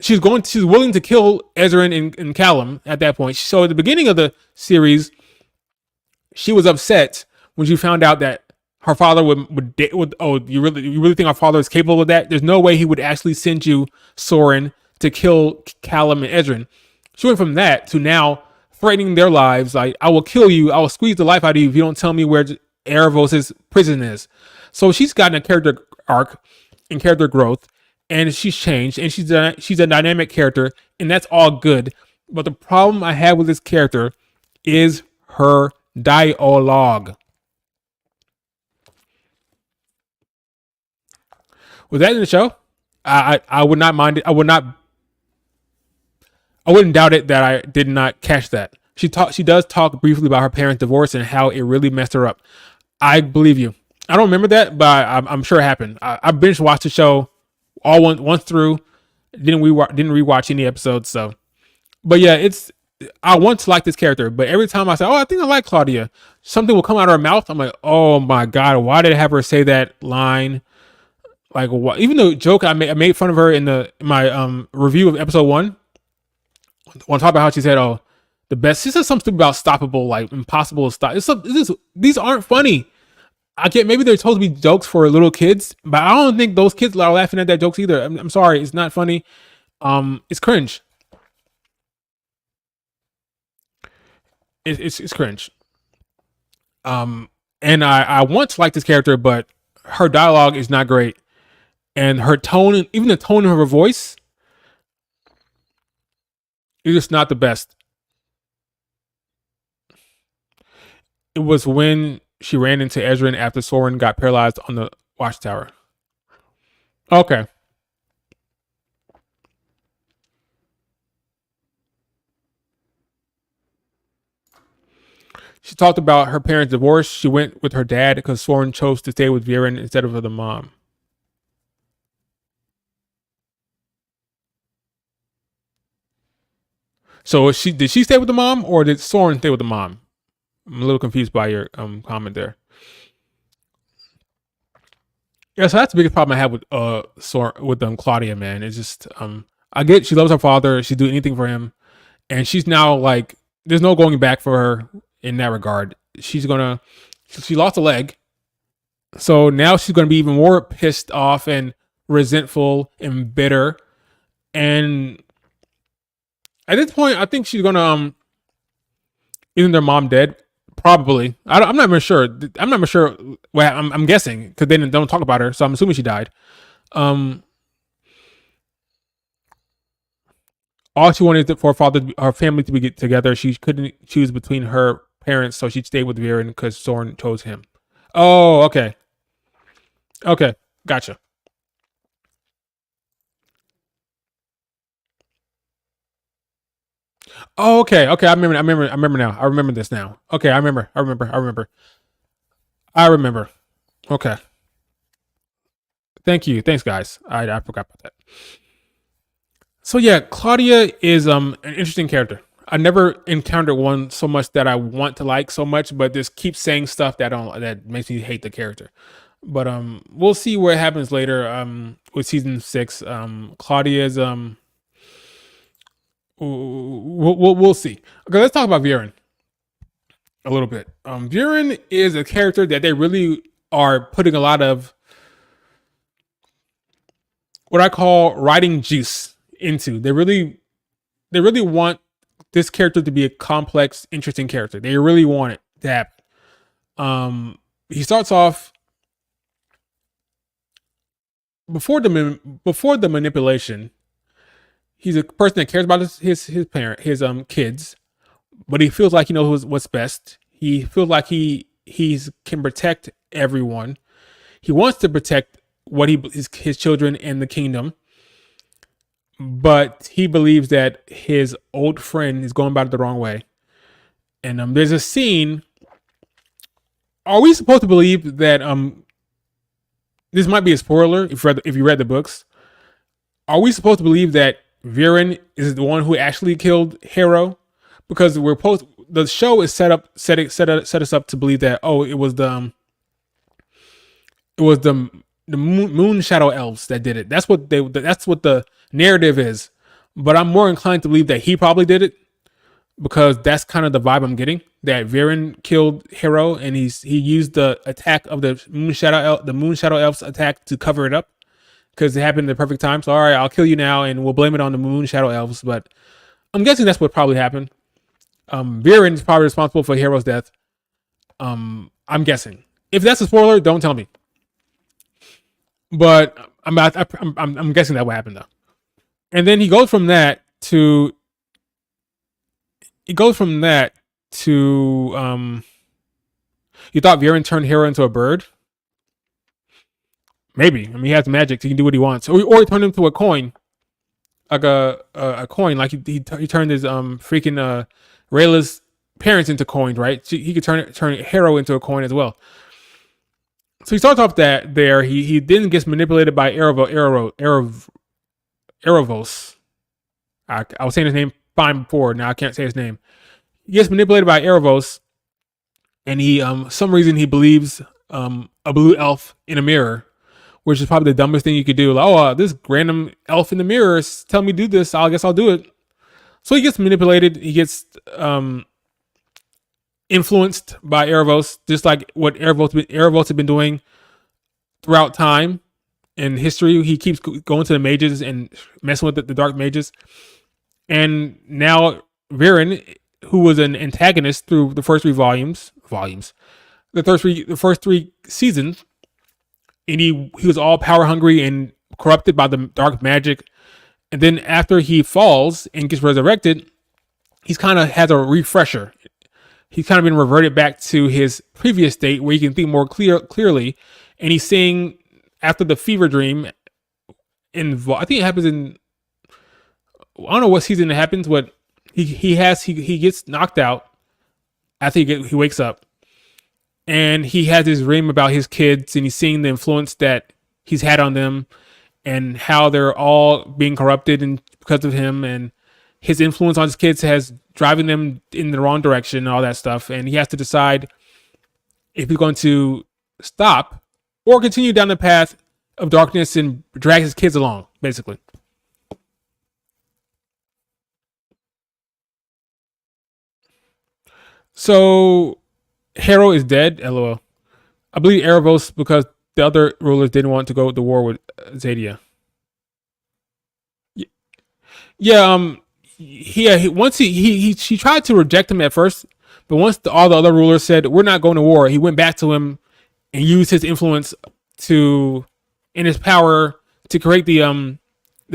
she's willing to kill Ezran and Callum at that point. So at the beginning of the series, she was upset when she found out that her father would you really think our father is capable of that? There's no way he would actually send you, Soren, to kill Callum and Ezran. She went from that to now threatening their lives. Like, I will kill you. I will squeeze the life out of you if you don't tell me where Aaravos' prison is. So she's gotten a character arc and character growth, and she's changed, and she's a dynamic character, and that's all good. But the problem I have with this character is her dialogue. Was that in the show? I would not mind it. I wouldn't doubt it that I did not catch that. She does talk briefly about her parents' divorce and how it really messed her up. I believe you. I don't remember that, but I'm sure it happened. I binge watched the show all once through. Didn't rewatch any episodes. So, but yeah, I once liked this character, but every time I say, "Oh, I think I like Claudia," something will come out of her mouth. I'm like, "Oh my god, why did I have her say that line?" Like, what? Even the joke I made fun of her in my review of episode 1. On top of how she said, "Oh, the best." She said something about stoppable, like impossible to stop. These aren't funny. I get maybe they're supposed to be jokes for little kids, but I don't think those kids are laughing at that jokes either. I'm sorry, it's not funny. It's cringe. It's cringe. And I once liked this character, but her dialogue is not great, and her tone, even the tone of her voice, is just not the best. It was when she ran into Ezran after Soren got paralyzed on the watchtower. Okay. She talked about her parents' divorce. She went with her dad because Soren chose to stay with Viren instead of the mom. So did she stay with the mom or did Soren stay with the mom? I'm a little confused by your comment there. Yeah, so that's the biggest problem I have with Claudia, man. It's just I get she loves her father, she'd do anything for him, and she's now like there's no going back for her in that regard. She lost a leg, so now she's gonna be even more pissed off and resentful and bitter. And at this point, I think she's gonna Isn't their mom dead? Probably. I'm not even sure. I'm not even sure. Well, I'm guessing because they don't talk about her, so I'm assuming she died. Um, all she wanted for her family to be together. She couldn't choose between her parents, so she stayed with Viren because Soren chose him. Oh, okay, okay, gotcha. Oh, okay, okay. I remember now. I remember this now. Okay, I remember. Okay, thank you. Thanks, guys. I forgot about that. So yeah, Claudia is an interesting character. I never encountered one so much that I want to like so much, but just keeps saying stuff that makes me hate the character. But we'll see what happens later with season 6. Claudia's we'll see. Okay, let's talk about Viren a little bit. Viren is a character that they really are putting a lot of what I call writing juice into. They really want this character to be a complex, interesting character. They really want it to happen. He starts off before the manipulation. He's a person that cares about his parent his kids, but he feels like he knows what's best. He feels like he's can protect everyone. He wants to protect his children and the kingdom, but he believes that his old friend is going about it the wrong way. And there's a scene. Are we supposed to believe that this might be a spoiler if you read the books? Are we supposed to believe that Viren is the one who actually killed Harrow? Because the show is set us up to believe that it was the moon shadow elves that did it. That's what the narrative is. But I'm more inclined to believe that he probably did it because that's kind of the vibe I'm getting. That Viren killed Harrow and he used the attack of the moon shadow elves attack to cover it up because it happened at the perfect time. So all right, I'll kill you now and we'll blame it on the moon shadow elves. But I'm guessing that's what probably happened. Viren is probably responsible for Harrow's death. I'm guessing. If that's a spoiler, don't tell me. But I'm guessing that what happened though. And then he goes from that to you thought Viren turned Harrow into a bird? Maybe. I mean, he has magic, so he can do what he wants. Or he turned him into a coin, like a coin. Like he turned his freaking Rayla's parents into coins, right? So he could turn Harrow into a coin as well. So he starts off that there. He then gets manipulated by Aaravos. I was saying his name fine before. Now I can't say his name. He gets manipulated by Aaravos, and he some reason he believes a blue elf in a mirror, which is probably the dumbest thing you could do. Like, this random elf in the mirror is telling me to do this. I guess I'll do it. So he gets manipulated. He gets influenced by Aaravos, just like what Aaravos had been doing throughout time and history. He keeps going to the mages and messing with the dark mages. And now Viren, who was an antagonist through the first three the first three seasons, and he was all power hungry and corrupted by the dark magic. And then after he falls and gets resurrected, he's kind of has a refresher. He's kind of been reverted back to his previous state where he can think more clearly. And he's seeing after the fever dream. I think it happens in. I don't know what season it happens, but he gets knocked out after he wakes up, and he has this dream about his kids, and he's seeing the influence that he's had on them, and how they're all being corrupted and because of him, and his influence on his kids has driving them in the wrong direction and all that stuff. And he has to decide if he's going to stop or continue down the path of darkness and drag his kids along, basically. So Harrow is dead, lol. I believe Aaravos because the other rulers didn't want to go to war with Zadia. Yeah, once she tried to reject him at first But once all the other rulers said we're not going to war, he went back to him and used his influence to in his power to create the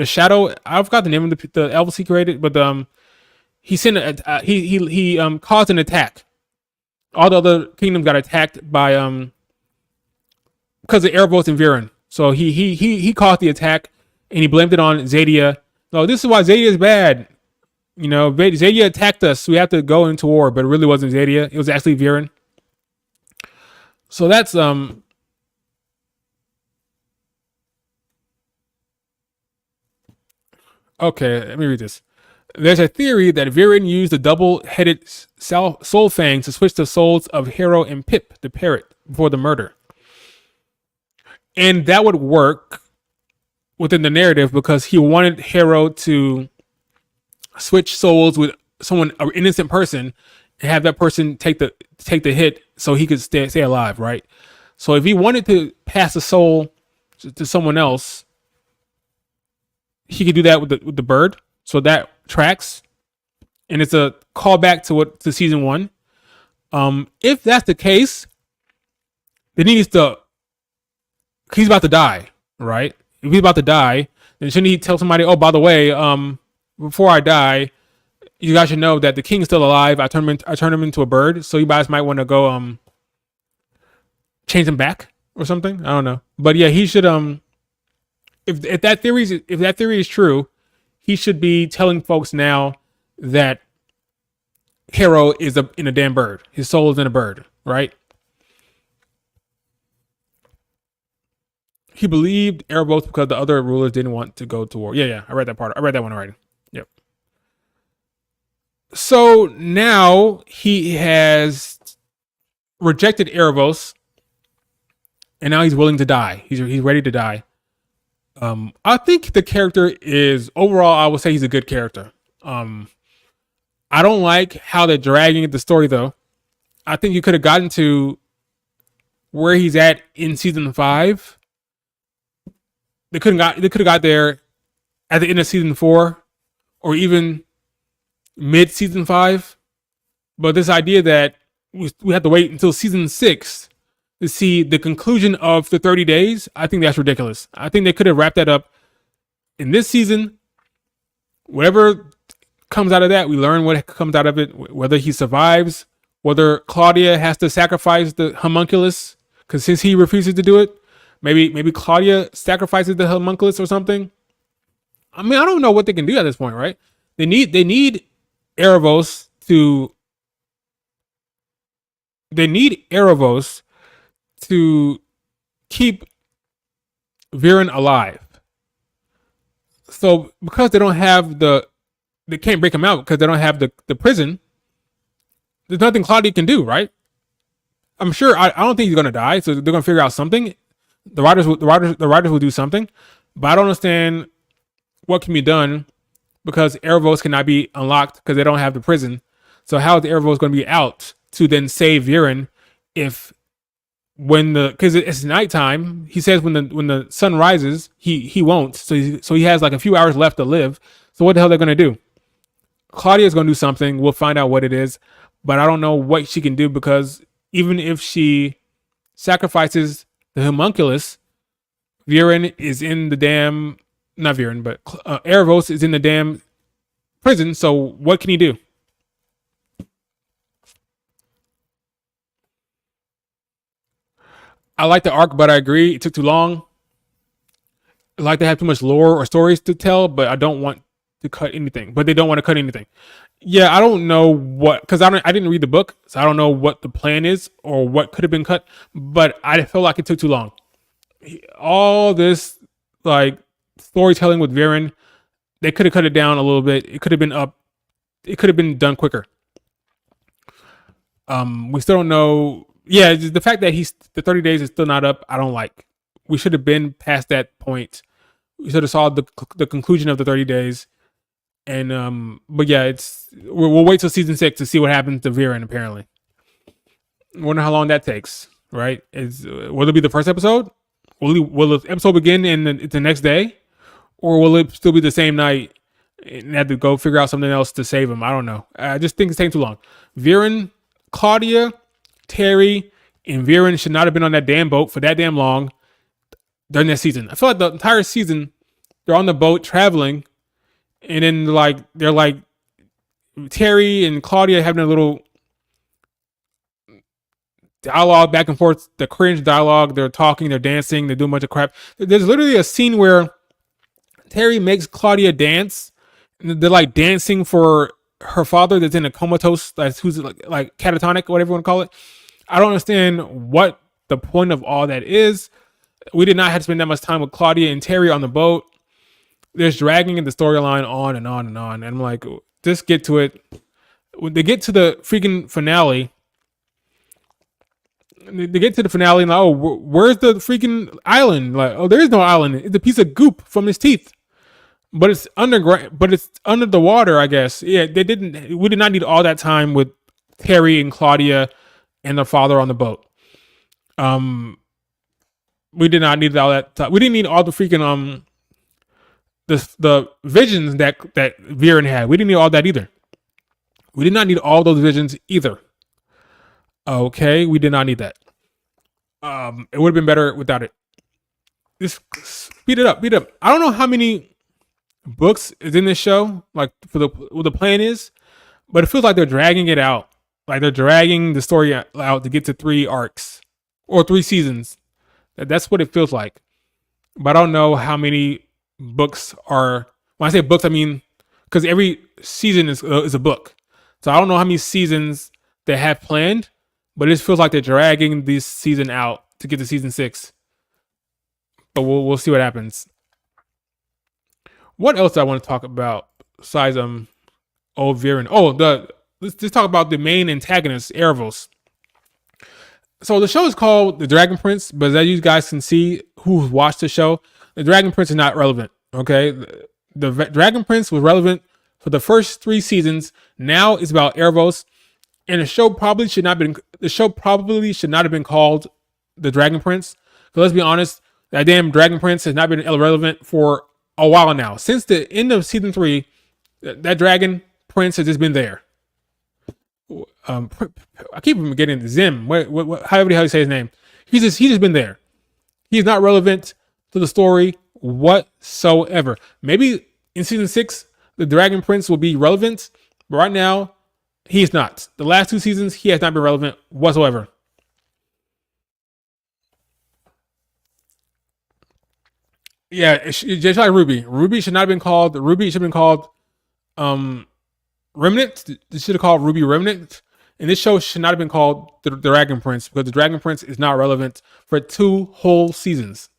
shadow. I forgot the name of the elves he created, but he sent he caused an attack. All the other kingdoms got attacked by because of Aaravos and Viren. So he caused the attack and he blamed it on Zadia. No, this is why Zadia is bad. You know, Zadia attacked us, so we have to go into war, but it really wasn't Zadia. It was actually Viren. So that's okay, let me read this. There's a theory that Viren used the double-headed soul fangs to switch the souls of Hero and Pip, the parrot, before the murder. And that would work within the narrative because he wanted Hero to switch souls with someone, an innocent person, and have that person take the hit so he could stay alive, right? So if he wanted to pass the soul to someone else, he could do that with the bird. So that tracks, and it's a callback to season 1. If that's the case, then he's about to die, right? If he's about to die, then shouldn't he tell somebody, oh, by the way, before I die, you guys should know that the king is still alive. I turn him into a bird, so you guys might want to go change him back or something. I don't know, but yeah, he should if that theory is true, he should be telling folks now that Hero is in a damn bird. His soul is in a bird, right? He believed Aaravos because the other rulers didn't want to go to war. Yeah, I read that part. I read that one already. Yep. So now he has rejected Aaravos, and now he's willing to die. He's ready to die. I think the character is overall, I would say he's a good character. I don't like how they're dragging the story though. I think you could have gotten to where he's at in season 5. They could have got there at the end of season 4 or even mid season 5. But this idea that we have to wait until season 6 to see the conclusion of the 30 days, I think that's ridiculous. I think they could have wrapped that up in this season. Whatever comes out of that, we learn what comes out of it, whether he survives, whether Claudia has to sacrifice the homunculus, because since he refuses to do it, maybe Claudia sacrifices the homunculus or something. I mean, I don't know what they can do at this point, right? They need Aaravos to keep Viren alive. So because they don't have they can't break him out because they don't have the prison, there's nothing Claudia can do, right? I'm sure I don't think he's gonna die, so they're gonna figure out something. The writers will do something, but I don't understand what can be done because Aaravos cannot be unlocked because they don't have the prison. So how is Aaravos going to be out to then save Viren because it's nighttime? He says when the sun rises, he won't. So he has like a few hours left to live. So what the hell they're going to do? Claudia's going to do something. We'll find out what it is, but I don't know what she can do because even if she sacrifices the homunculus, Viren is in the damn, not Viren, but Aaravos is in the damn prison. So what can he do? I like the arc, but I agree it took too long. I like they have too much lore or stories to tell, but I don't want to cut anything. But they don't want to cut anything. Yeah, I don't know what, because I didn't read the book, so I don't know what the plan is or what could have been cut. But I feel like it took too long. All this like storytelling with Viren, they could have cut it down a little bit. It could have been up. It could have been done quicker. We still don't know. Yeah, the fact that the 30 days is still not up, I don't like. We should have been past that point. We should have saw the conclusion of the 30 days. And but yeah, we'll wait till season 6 to see what happens to Viren. Apparently, I wonder how long that takes. Right? Will it be the first episode? Will the episode begin in the next day, or will it still be the same night and have to go figure out something else to save him? I don't know. I just think it's taking too long. Viren Claudia, Terry, and Viren should not have been on that damn boat for that damn long during that season. I feel like the entire season they're on the boat traveling, and then they're like Terry and Claudia having a little dialogue back and forth, the cringe dialogue. They're talking, they're dancing, they're doing a bunch of crap. There's literally a scene where Terry makes Claudia dance. And they're like dancing for her father that's in a comatose, who's like catatonic, whatever you want to call it. I don't understand what the point of all that is. We did not have to spend that much time with Claudia and Terry on the boat. There's dragging the storyline on and on and on. And I'm like, just get to it. When they get to the freaking finale, and like, oh, where's the freaking island? Like, oh, there is no island. It's a piece of goop from his teeth. But it's underground. But it's under the water, I guess. Yeah, we did not need all that time with Terry and Claudia and their father on the boat. We did not need all that time. We didn't need all the freaking the visions that Viren had. We didn't need all that either. We did not need all those visions either. Okay, we did not need that. It would have been better without it. Just speed it up. I don't know how many books is in this show, like for what the plan is, but it feels like they're dragging it out. Like they're dragging the story out to get to 3 arcs or 3 seasons. That's what it feels like. But I don't know how many books are. When I say books, I mean because every season is a book. So I don't know how many seasons they have planned, but it feels like they're dragging this season out to get to season 6. But we'll see what happens. What else do I want to talk about besides Viren? Let's just talk about the main antagonist, Aaravos. So the show is called The Dragon Prince, but as you guys can see who watched the show, the Dragon Prince is not relevant. Okay, the Dragon Prince was relevant for the first 3 seasons. Now it's about Aaravos, and the show probably should not have been called The Dragon Prince. But let's be honest, that damn Dragon Prince has not been relevant for a while now. Since the end of season 3, that Dragon Prince has just been there. I keep forgetting Zim. However the hell you say his name. He's just been there. He's not relevant to the story whatsoever. Maybe in season 6, the Dragon Prince will be relevant, but right now, he's not. The last 2 seasons, he has not been relevant whatsoever. Yeah, just like Ruby. Ruby should not have been called. Ruby should have been called Remnant. They should have called Ruby Remnant. And this show should not have been called the Dragon Prince because the Dragon Prince is not relevant for 2 whole seasons.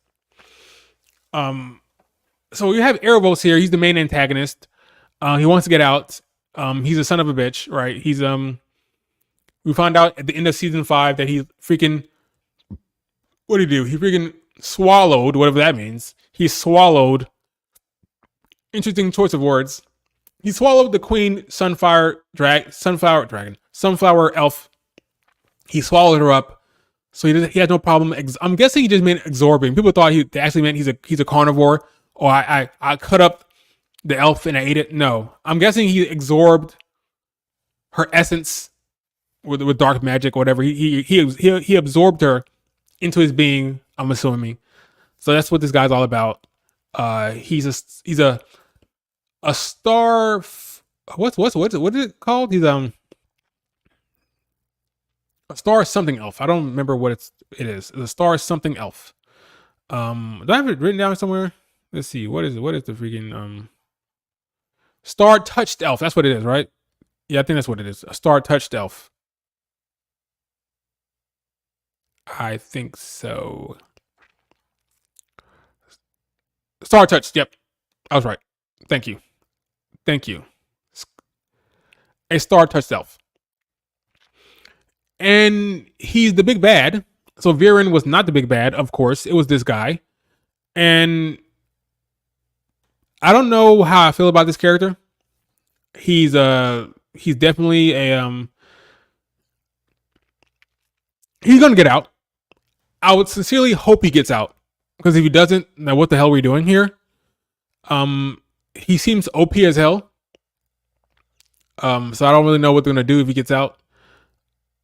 So you have Aaravos here. He's the main antagonist. He wants to get out. He's a son of a bitch, right? He's we found out at the end of season 5 that he freaking, what did he do? He freaking swallowed, whatever that means. He swallowed, interesting choice of words. He swallowed the queen sunflower elf. He swallowed her up. So he had no problem. I'm guessing he just meant absorbing. People thought they actually meant he's a carnivore. Or I cut up the elf and I ate it. No, I'm guessing he absorbed her essence with dark magic or whatever. He absorbed her into his being. I'm assuming. So that's what this guy's all about. He's a star. What is it called? He's a star something elf. I don't remember what it is. It's a star something elf. Do I have it written down somewhere? Let's see. What is it? What is the freaking star touched elf? That's what it is, right? Yeah, I think that's what it is. A star touched elf. I think so. Star touched. Yep, I was right. Thank you. A star touched elf. And he's the big bad. So Viren was not the big bad, of course. It was this guy. And I don't know how I feel about this character. He's definitely he's gonna get out. I would sincerely hope he gets out. Because if he doesn't, then what the hell are we doing here? He seems OP as hell. So I don't really know what they're gonna do if he gets out.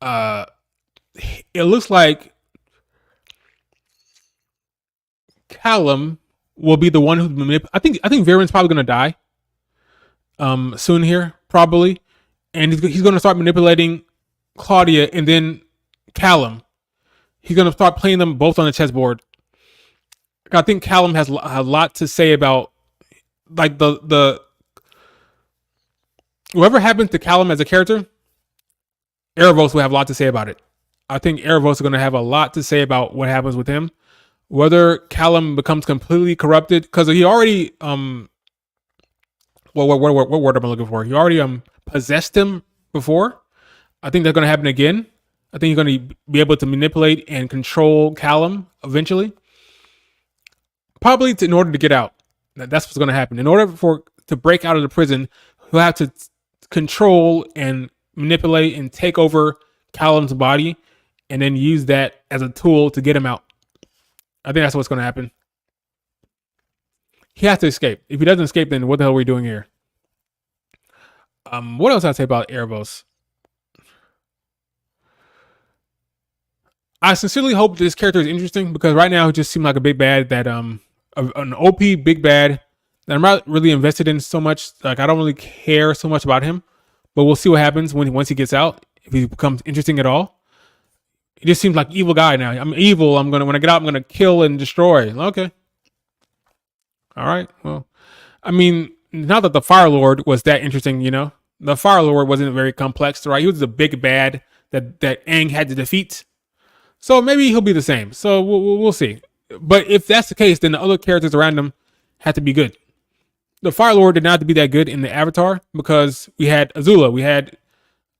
Uh, it looks like Callum will be the one who I think Viren's probably gonna die soon here, probably. And he's gonna start manipulating Claudia and then Callum. He's gonna start playing them both on the chessboard. I think Callum has a lot to say about like the whatever happens to Callum as a character. Aaravos will have a lot to say about it. I think Aaravos is going to have a lot to say about what happens with him. Whether Callum becomes completely corrupted, because he already what word am I looking for? He already possessed him before. I think that's going to happen again. I think he's going to be able to manipulate and control Callum eventually. Probably in order to get out. That's what's going to happen. In order to break out of the prison, he'll have to control and manipulate and take over Callum's body, and then use that as a tool to get him out. I think that's what's going to happen. He has to escape. If he doesn't escape, then what the hell are we doing here? What else I'd say about Aaravos? I sincerely hope this character is interesting, because right now he just seems like a big bad that an OP big bad that I'm not really invested in so much. Like, I don't really care so much about him, but we'll see what happens once he gets out, if he becomes interesting at all. He just seems like evil guy now. I'm evil. When I get out, I'm gonna kill and destroy. Okay. All right. Well, I mean, not that the Fire Lord was that interesting, The Fire Lord wasn't very complex, right? He was the big bad that Aang had to defeat. So maybe he'll be the same. So we'll see. But if that's the case, then the other characters around him have to be good. The Fire Lord did not have to be that good in the Avatar, because we had Azula, we had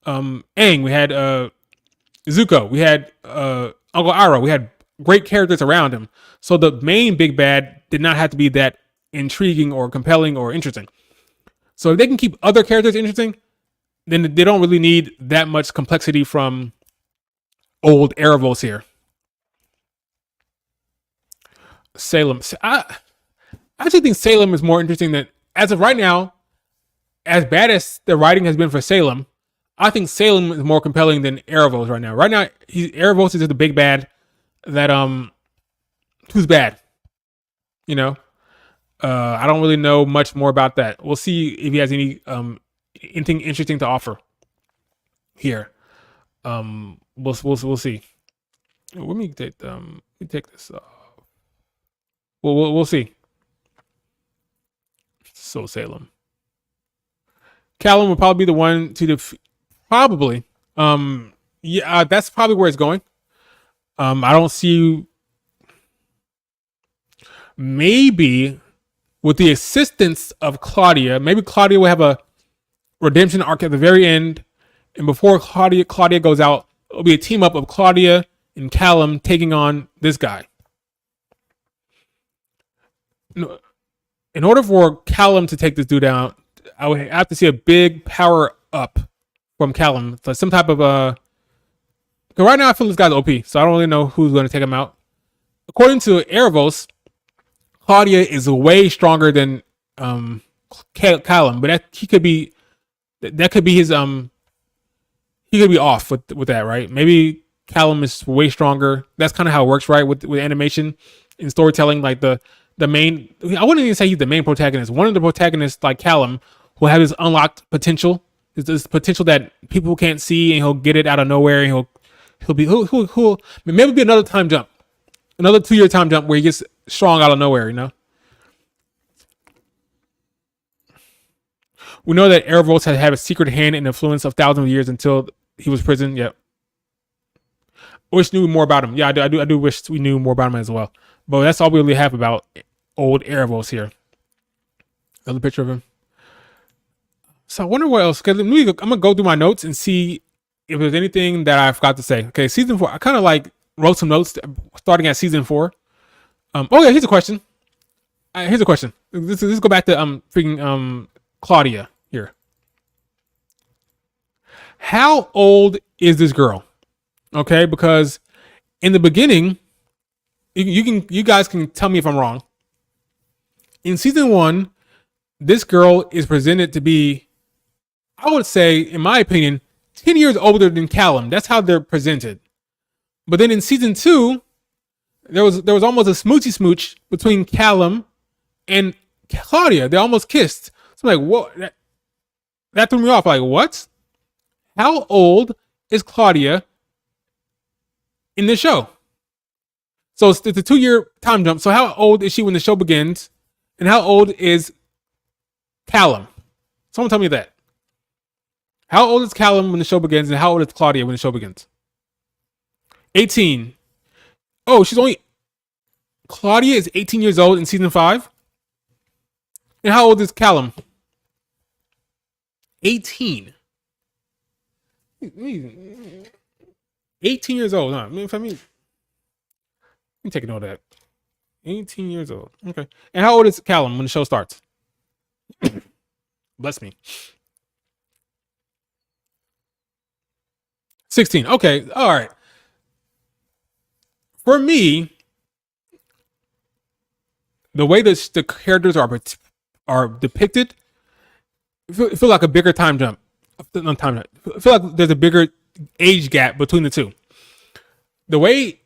Aang, we had Zuko, we had Uncle Iroh, we had great characters around him. So the main big bad did not have to be that intriguing or compelling or interesting. So if they can keep other characters interesting, then they don't really need that much complexity from old Aaravos here. Salem. I actually think Salem is more interesting than, as of right now, as bad as the writing has been for Salem, I think Salem is more compelling than Aaravos right now. Right now, Aaravos is just the big bad that who's bad. I don't really know much more about that. We'll see if he has anything interesting to offer here. We'll see. Let me take this off. We'll see. So Salem. Callum will probably be the one to probably. That's probably where it's going. I don't see. Maybe with the assistance of Claudia, maybe Claudia will have a redemption arc at the very end, and before Claudia goes out, it'll be a team up of Claudia and Callum taking on this guy. In order for Callum to take this dude down, I would have to see a big power up from Callum. So some type of because right now I feel this guy's OP, so I don't really know who's going to take him out. According to Aaravos, Claudia is way stronger than Callum, but he could be his he could be off with that, right? Maybe Callum is way stronger. That's kind of how it works, right? With animation and storytelling, like the main, I wouldn't even say he's the main protagonist. One of the protagonists, like Callum, will have this unlocked potential. It's this potential that people can't see, and he'll get it out of nowhere, and he'll maybe be another time jump. Another 2-year time jump where he gets strong out of nowhere, We know that Aaravos had a secret hand and influence of thousands of years until he was prisoned. Yep. I wish we knew more about him. Yeah, I do wish we knew more about him as well. But that's all we really have about old Aaravos here. Another picture of him. So I wonder what else. Because I'm gonna go through my notes and see if there's anything that I forgot to say. Okay, season 4. I kind of wrote some notes starting at season 4. Here's a question. Let's go back to freaking Claudia here. How old is this girl? Okay, because in the beginning, you guys can tell me if I'm wrong. In season 1, this girl is presented to be, I would say, in my opinion, 10 years older than Callum. That's how they're presented. But then in season 2, there was almost a smoochy smooch between Callum and Claudia. They almost kissed. So I'm like, what? That threw me off. Like, what? How old is Claudia in the show? So it's a 2-year time jump. So how old is she when the show begins? And how old is Callum? Someone tell me that. How old is Callum when the show begins? And how old is Claudia when the show begins? 18. Oh, Claudia is 18 years old in season 5. And how old is Callum? 18. 18 years old, huh? Let me take a note of that. 18 years old. Okay. And how old is Callum when the show starts? Bless me. 16. Okay. All right. For me, the way that the characters are depicted, I feel like a bigger time jump. I feel like there's a bigger age gap between the two. The way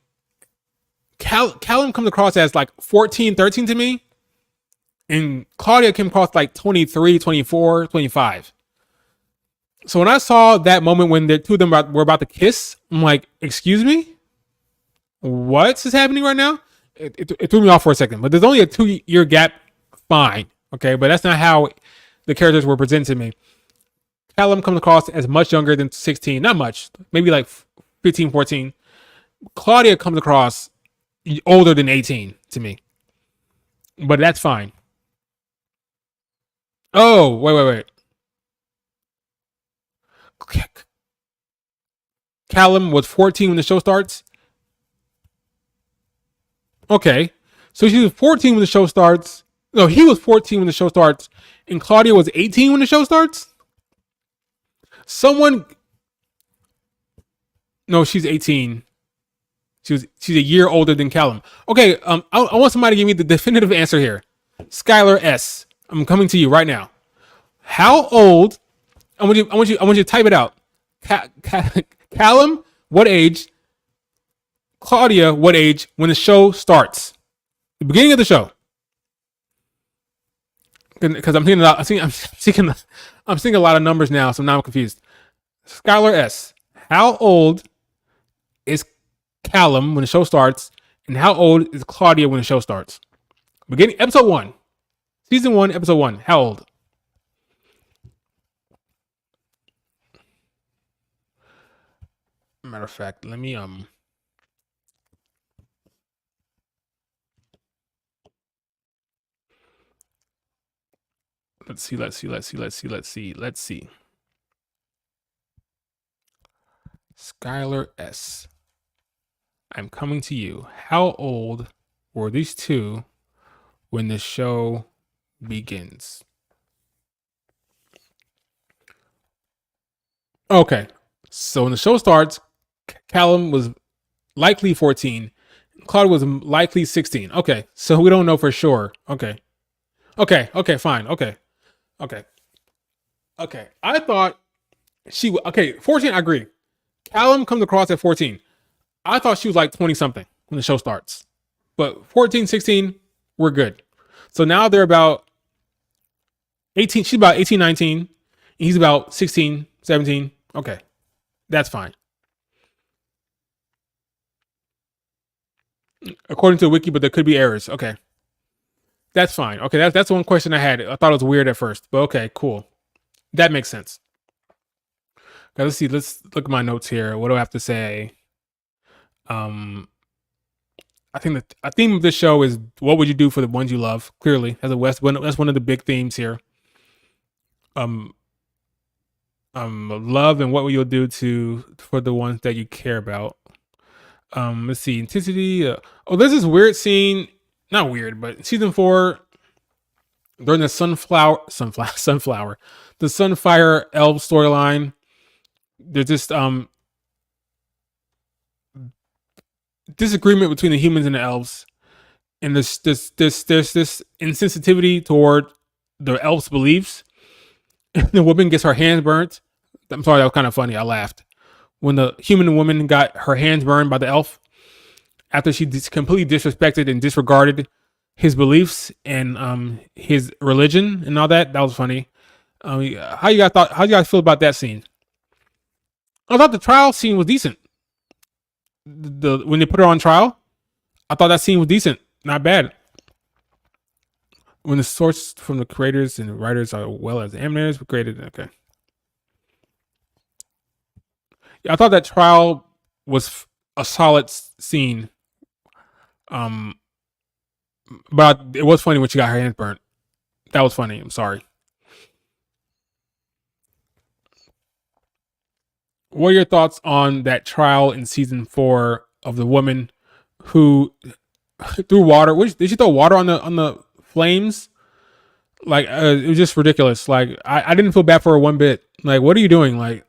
Callum comes across as like 14, 13 to me, and Claudia came across like 23, 24, 25. So when I saw that moment when the two of them were about to kiss, I'm like, excuse me? What is happening right now? It threw me off for a second. But there's only a 2-year gap, fine. Okay, but that's not how the characters were presented to me. Callum comes across as much younger than 16. Not much. Maybe like 15, 14. Claudia comes across older than 18 to me. But that's fine. Oh, wait. Callum was 14 when the show starts. Okay. So she was 14 when the show starts. No, he was 14 when the show starts. And Claudia was 18 when the show starts? No, she's 18. She's a year older than Callum. Okay, I want somebody to give me the definitive answer here. Skylar S. I'm coming to you right now. How old? I want you to type it out. Callum, what age? Claudia, what age when the show starts? The beginning of the show. Because I'm seeing a lot of numbers now, so now I'm confused. Skylar S. How old is Callum when the show starts, and how old is Claudia when the show starts? Beginning episode 1, season 1, episode 1. How old? Matter of fact, let me Let's see. Skylar S. I'm coming to you. How old were these two when the show begins? Okay. So when the show starts, Callum was likely 14. Claudia was likely 16. Okay. So we don't know for sure. Okay, fine. Okay. I thought 14, I agree. Callum comes across at 14. I thought she was like 20 something when the show starts. But 14, 16, we're good. So now they're about 18. She's about 18, 19. And he's about 16, 17. Okay. That's fine. According to the wiki, but there could be errors. Okay. That's fine. Okay, that's one question I had. I thought it was weird at first, but okay, cool. That makes sense. Okay, let's see. Let's look at my notes here. What do I have to say? I think that a theme of this show is what would you do for the ones you love? Clearly, as a West, that's one of the big themes here. Love and what will you do for the ones that you care about. Let's see, intensity. There's this weird scene. Not weird, but season 4 during the Sunfire, the Sunfire elf storyline. There's this disagreement between the humans and the elves, and there's this insensitivity toward the elves' beliefs. The woman gets her hands burnt. I'm sorry, that was kind of funny. I laughed when the human woman got her hands burned by the elf after she completely disrespected and disregarded his beliefs and his religion and all that. That was funny. How you guys thought? How you guys feel about that scene? I thought the trial scene was decent. When they put her on trial, I thought that scene was decent, not bad. When the source from the creators and the writers are well as the animators were created, okay. Yeah, I thought that trial was a solid scene. But it was funny when she got her hands burnt. That was funny. I'm sorry. What are your thoughts on that trial in season 4 of the woman who threw water? Did she throw water on the flames? Like it was just ridiculous. Like I didn't feel bad for her one bit. Like what are you doing? Like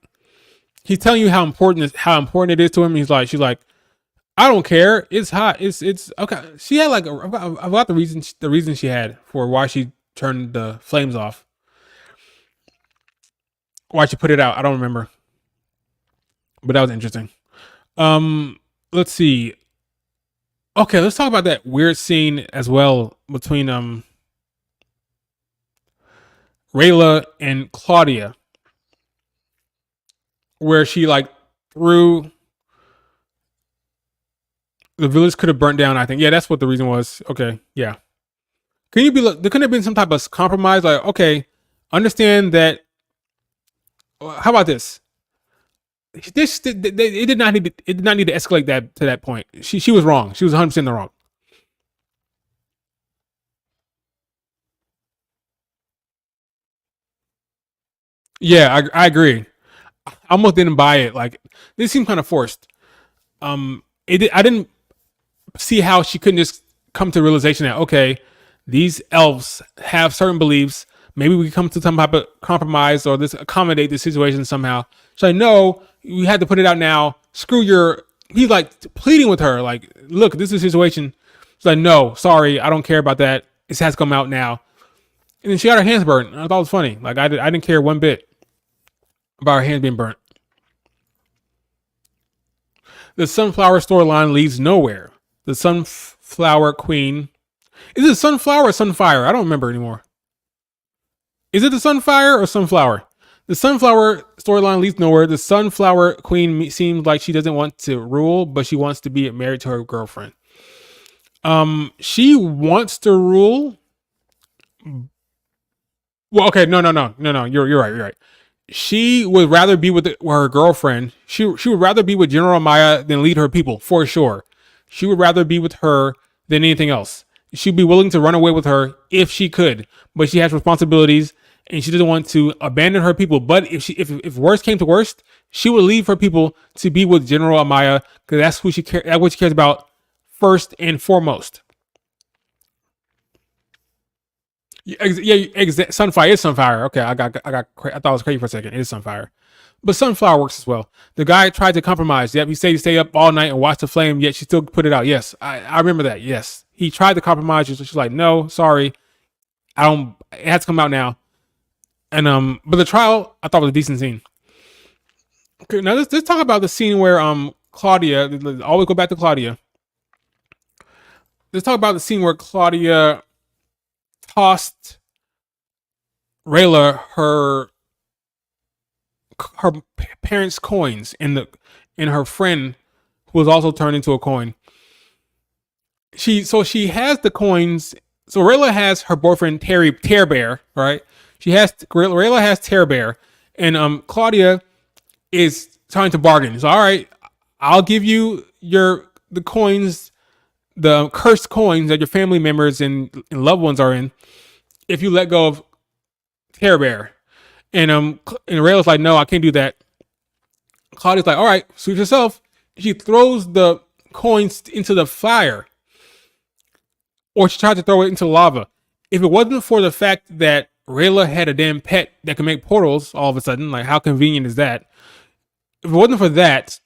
he's telling you how important it is to him. She's like, I don't care. It's hot. It's okay. She had like about the reason she had for why she turned the flames off. Why she put it out. I don't remember. But that was interesting. Let's see. Okay, let's talk about that weird scene as well between Rayla and Claudia, where she like threw the village could have burnt down. I think that's what the reason was. Okay, yeah. There couldn't have been some type of compromise. Like okay, understand that. How about this? It did not need to escalate that to that point. She was wrong. She was 100% in the wrong. Yeah, I agree. I almost didn't buy it. Like this seemed kind of forced. I didn't see how she couldn't just come to the realization that okay, these elves have certain beliefs. Maybe we come to some type of compromise or this accommodate the situation somehow. She's like, no, we had to put it out now. Screw your. He's like pleading with her, like, look, this is a situation. She's like, no, sorry, I don't care about that. It has to come out now. And then she got her hands burnt. And I thought it was funny. Like I didn't care one bit about her hands being burnt. The Sunflower storyline leads nowhere. The Sunflower Queen. Is it Sunflower or Sunfire? I don't remember anymore. Is it the Sunfire or Sunflower? The Sunflower storyline leads nowhere. The Sunflower Queen seems like she doesn't want to rule, but she wants to be married to her girlfriend. She wants to rule. Well, okay, no. You're right. She would rather be with her girlfriend. She would rather be with General Maya than lead her people for sure. She would rather be with her than anything else. She'd be willing to run away with her if she could, but she has responsibilities and she doesn't want to abandon her people. But if worst came to worst, she would leave her people to be with General Amaya because that's who that's what she cares about first and foremost. Sunfire is Sunfire. Okay, I thought it was crazy for a second. It is Sunfire, but Sunflower works as well. The guy tried to compromise. Yep, he said he stay up all night and watch the flame. Yet she still put it out. Yes, I remember that. Yes, he tried to compromise. She's like, no, sorry, I don't. It has to come out now. And but the trial I thought was a decent scene. Okay, now let's talk about the scene where Claudia. Always go back to Claudia. Let's talk about the scene where Claudia tossed Rayla her parents' coins and her friend who was also turned into a coin. She has the coins. So Rayla has her boyfriend Terry Bear, right? Rayla has Terry Bear, and Claudia is trying to bargain. So all right, I'll give you the coins, the cursed coins that your family members and loved ones are in, if you let go of Terror Bear. And Rayla's like, no, I can't do that. Claudia's like, all right, suit yourself. She throws the coins into the fire. Or she tried to throw it into lava. If it wasn't for the fact that Rayla had a damn pet that can make portals all of a sudden, like how convenient is that? If it wasn't for that,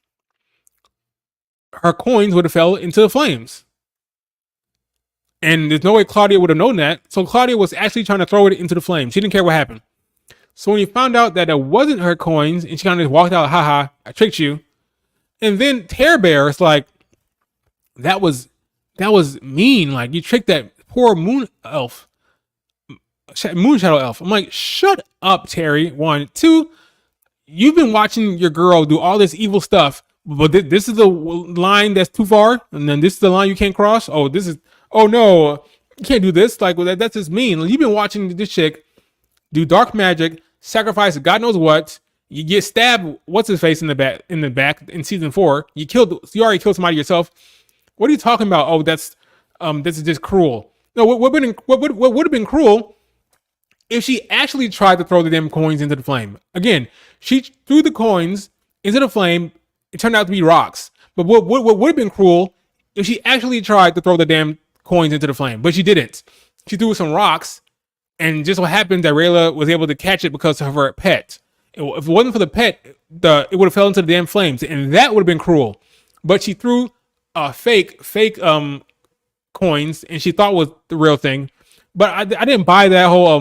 her coins would have fell into the flames. And there's no way Claudia would have known that. So Claudia was actually trying to throw it into the flames. She didn't care what happened. So when you found out that it wasn't her coins, and she kind of just walked out, haha, I tricked you. And then Terror Bear is like, that was mean. Like you tricked that poor moon elf, moon shadow elf. I'm like, shut up, Terry. One, two. You've been watching your girl do all this evil stuff, but this is the line that's too far, and then this is the line you can't cross. Oh, this is. Oh no, you can't do this. Like that's just mean. You've been watching this chick do dark magic, sacrifice God knows what. You get stabbed. What's his face in the back? In season 4, you already killed somebody yourself. What are you talking about? Oh, this is just cruel. No, what would have been cruel if she actually tried to throw the damn coins into the flame. Again, she threw the coins into the flame. It turned out to be rocks. But what would have been cruel if she actually tried to throw the damn coins into the flame? But she didn't. She threw some rocks, and just what happened that Rayla was able to catch it because of her pet. If it wasn't for the pet, it would have fell into the damn flames, and that would have been cruel. But she threw fake coins, and she thought was the real thing. But I didn't buy that whole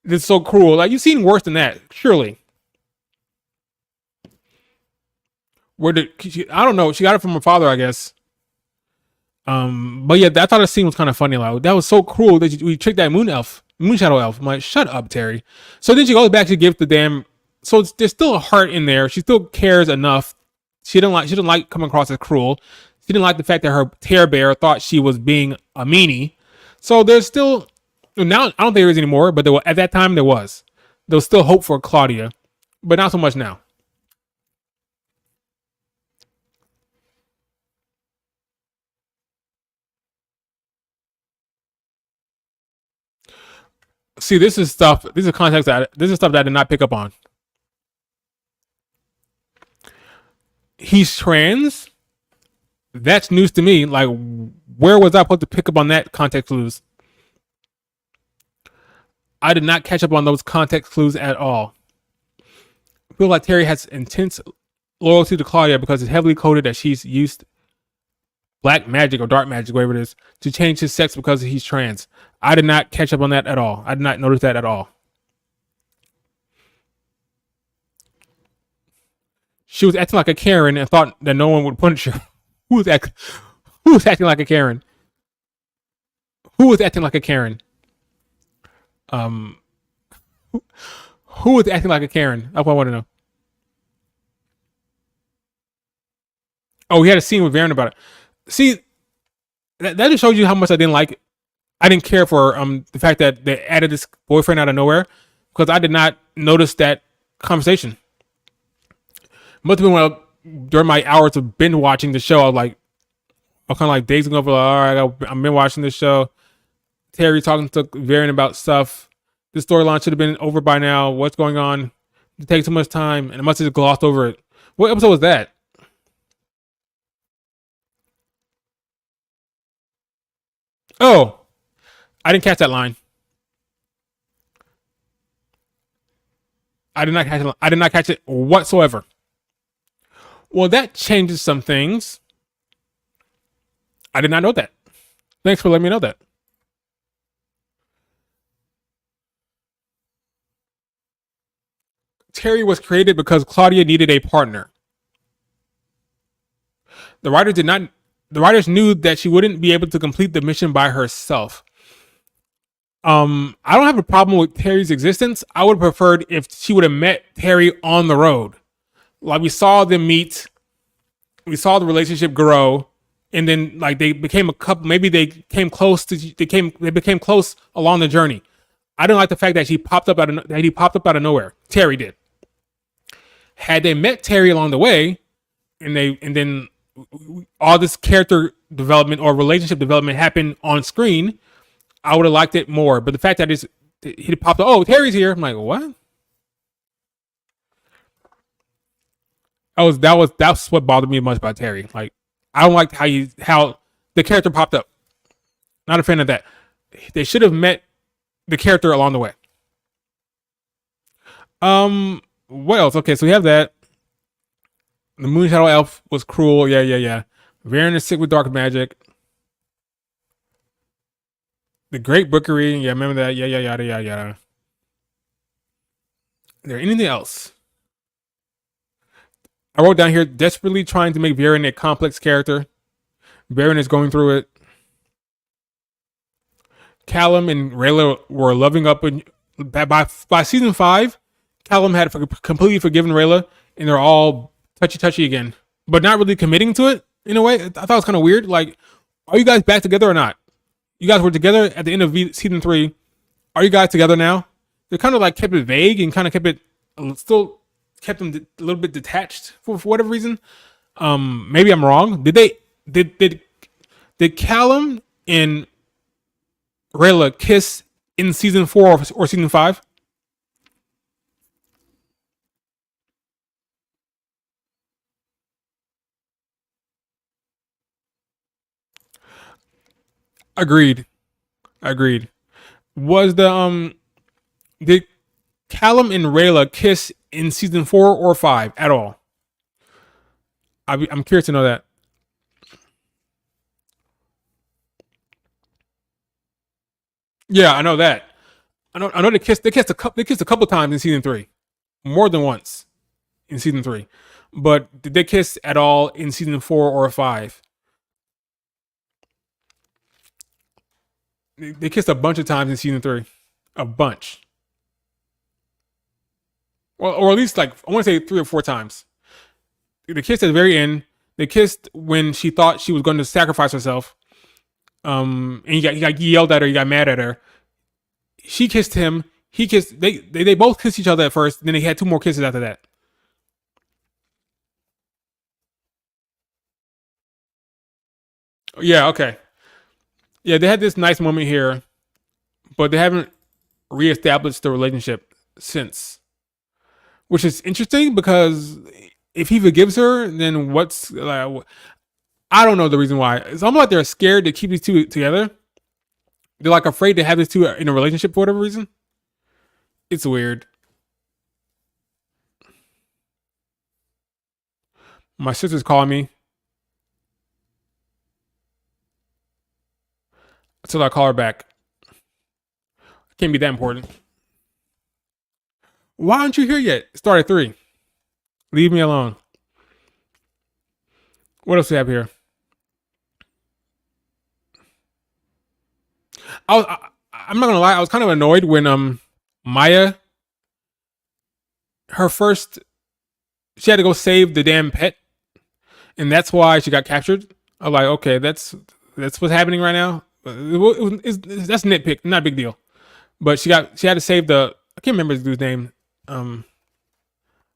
this is so cruel. Like you've seen worse than that, surely. I don't know. She got it from her father, I guess. But yeah, I thought the scene was kind of funny. Like that was so cruel that we tricked that moon shadow elf. I'm like, shut up, Terry. So then she goes back to give the damn. So there's still a heart in there. She still cares enough. She didn't like coming across as cruel. She didn't like the fact that her Terror Bear thought she was being a meanie. So there's still now. I don't think there is anymore, but at that time there was. There was still hope for Claudia, but not so much now. See, this is stuff. This is context that this is stuff that I did not pick up on. He's trans. That's news to me. Like, where was I supposed to pick up on that context clues? I did not catch up on those context clues at all. I feel like Terry has intense loyalty to Claudia because it's heavily coded that she's used black magic or dark magic, whatever it is, to change his sex because he's trans. I did not catch up on that at all. I did not notice that at all. She was acting like a Karen and thought that no one would punish her. Who was acting like a Karen? Who was acting like a Karen? Um, who was acting like a Karen? That's what I want to know. Oh, we had a scene with Viren about it. See, that just shows you how much I didn't like it. I didn't care for the fact that they added this boyfriend out of nowhere because I did not notice that conversation. Must have been during my hours of binge watching the show. I was kind of like dazing over. Like, all right, I've been watching this show. Terry talking to Viren about stuff. This storyline should have been over by now. What's going on? It takes too much time, and I must have just glossed over it. What episode was that? Oh, I didn't catch that line. I did not catch it. I did not catch it whatsoever. Well, that changes some things. I did not know that. Thanks for letting me know that. Terry was created because Claudia needed a partner. The writers did not. The writers knew that she wouldn't be able to complete the mission by herself. I don't have a problem with Terry's existence. I would have preferred if she would have met Terry on the road. Like we saw them meet, we saw the relationship grow, and then like they became a couple. Maybe they came close to they became close along the journey. I didn't like the fact that he popped up out of nowhere. Terry did. Had they met Terry along the way, and then all this character development or relationship development happened on screen, I would have liked it more. But the fact that he popped up, oh, Terry's here. I'm like, what? That's what bothered me much about Terry. Like, I don't like how the character popped up. Not a fan of that. They should have met the character along the way. What else? Okay, so we have that. The Moon Shadow Elf was cruel. Yeah. Viren is sick with dark magic. The Great Bookery. Yeah, remember that? Yeah, yada. Is there anything else? I wrote down here desperately trying to make Viren a complex character. Viren is going through it. Callum and Rayla were loving up, and by season 5, Callum had completely forgiven Rayla, and they're all touchy again, but not really committing to it in a way. I thought it was kind of weird. Like, are you guys back together or not? You guys were together at the end of season 3. Are you guys together now? They kind of like kept it vague and kind of still kept them a little bit detached for whatever reason. Maybe I'm wrong. Did Callum and Rayla kiss in season 4 or season 5? Agreed. Was the did Callum and Rayla kiss in season 4 or 5 at all? I'm curious to know that. Yeah, I know that. I know they kissed. They kissed a couple times in season 3, more than once in season 3. But did they kiss at all in season 4 or 5? They kissed a bunch of times in season 3, a bunch, or at least like I want to say 3 or 4 times. They kissed at the very end. They kissed when she thought she was going to sacrifice herself. And he yelled at her. He got mad at her. She kissed him. He kissed. They both kissed each other at first. Then they had 2 more kisses after that. Yeah. Okay. Yeah, they had this nice moment here, but they haven't reestablished the relationship since, which is interesting because if he forgives her, then what's like? I don't know the reason why. It's almost like they're scared to keep these two together. They're like afraid to have these two in a relationship for whatever reason. It's weird. My sister's calling me, so I call her back. Can't be that important. Why aren't you here yet? Start at 3. Leave me alone. What else do we have here? I'm not gonna lie. I was kind of annoyed when Maya, her first, she had to go save the damn pet, and that's why she got captured. I'm like, okay, that's what's happening right now. That's nitpick, not a big deal. But she had to save the, I can't remember the dude's name.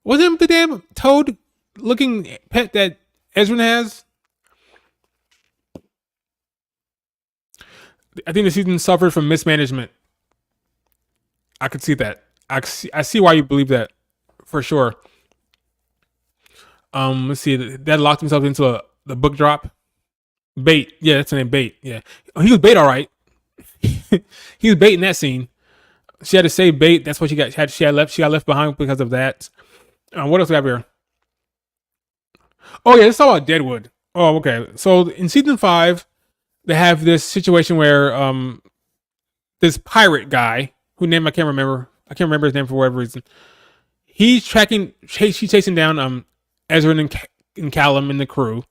Was it the damn toad looking pet that Ezran has? I think the season suffered from mismanagement. I could see that. I see why you believe that for sure. Let's see. That locked himself into the book drop. Bait. Yeah, that's the name. Bait. Yeah, he was bait. All right. He was bait in that scene. She had to save bait. That's what she got. She had left. She got left behind because of that. What else we have here? Oh yeah, let's talk about Deadwood. Oh, okay. So in season 5, they have this situation where this pirate guy, who name I can't remember. I can't remember his name for whatever reason. He's chasing down Ezran and Callum and the crew,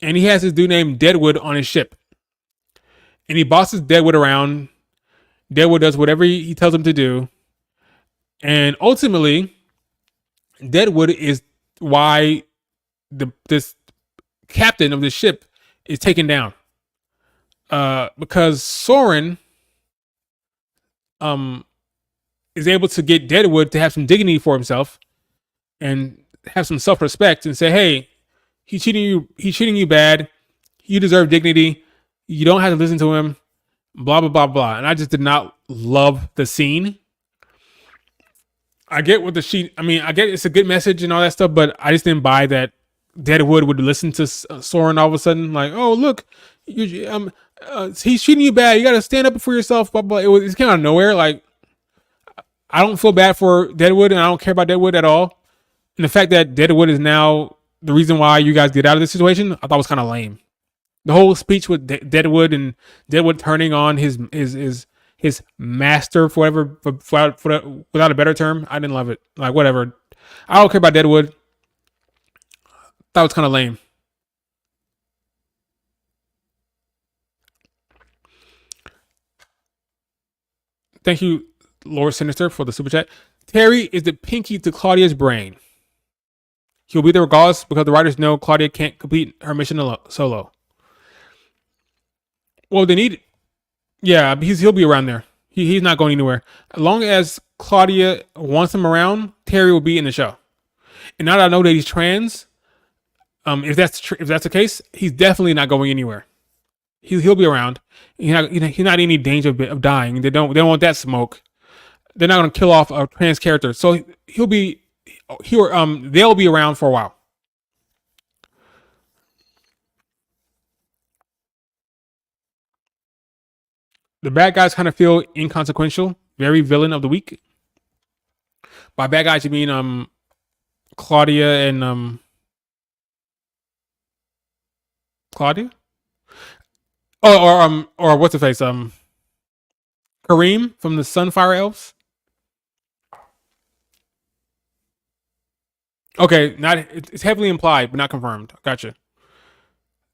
and he has this dude named Deadwood on his ship, and he bosses Deadwood around. Deadwood does whatever he tells him to do, and ultimately, Deadwood is why this captain of the ship is taken down. Because Soren is able to get Deadwood to have some dignity for himself and have some self-respect and say, hey, he's treating you bad. You deserve dignity. You don't have to listen to him. Blah, blah, blah, blah. And I just did not love the scene. I get what I get it's a good message and all that stuff, but I just didn't buy that Deadwood would listen to Soren all of a sudden. Like, oh, look, he's treating you bad. You got to stand up for yourself. Blah, blah. It came out of nowhere. Like, I don't feel bad for Deadwood, and I don't care about Deadwood at all. And the fact that Deadwood is now the reason why you guys get out of this situation, I thought was kind of lame. The whole speech with Deadwood and Deadwood turning on his his master for whatever without a better term. I didn't love it. Like whatever. I don't care about Deadwood. That was kind of lame. Thank you, Lord Sinister, for the super chat. Terry is the pinky to Claudia's brain. He'll be there regardless because the writers know Claudia can't complete her mission solo. Well, they need. Yeah, he'll be around there. He's not going anywhere. As long as Claudia wants him around, Terry will be in the show. And now that I know that he's trans, if that's the case, he's definitely not going anywhere. He'll be around. He's not in any danger of dying. They don't want that smoke. They're not going to kill off a trans character, so they'll be around for a while. The bad guys kind of feel inconsequential. Very villain of the week. By bad guys, you mean Claudia and Claudia? Oh, or what's the face? Kareem from the Sunfire Elves. Okay, not it's heavily implied, but not confirmed. Gotcha.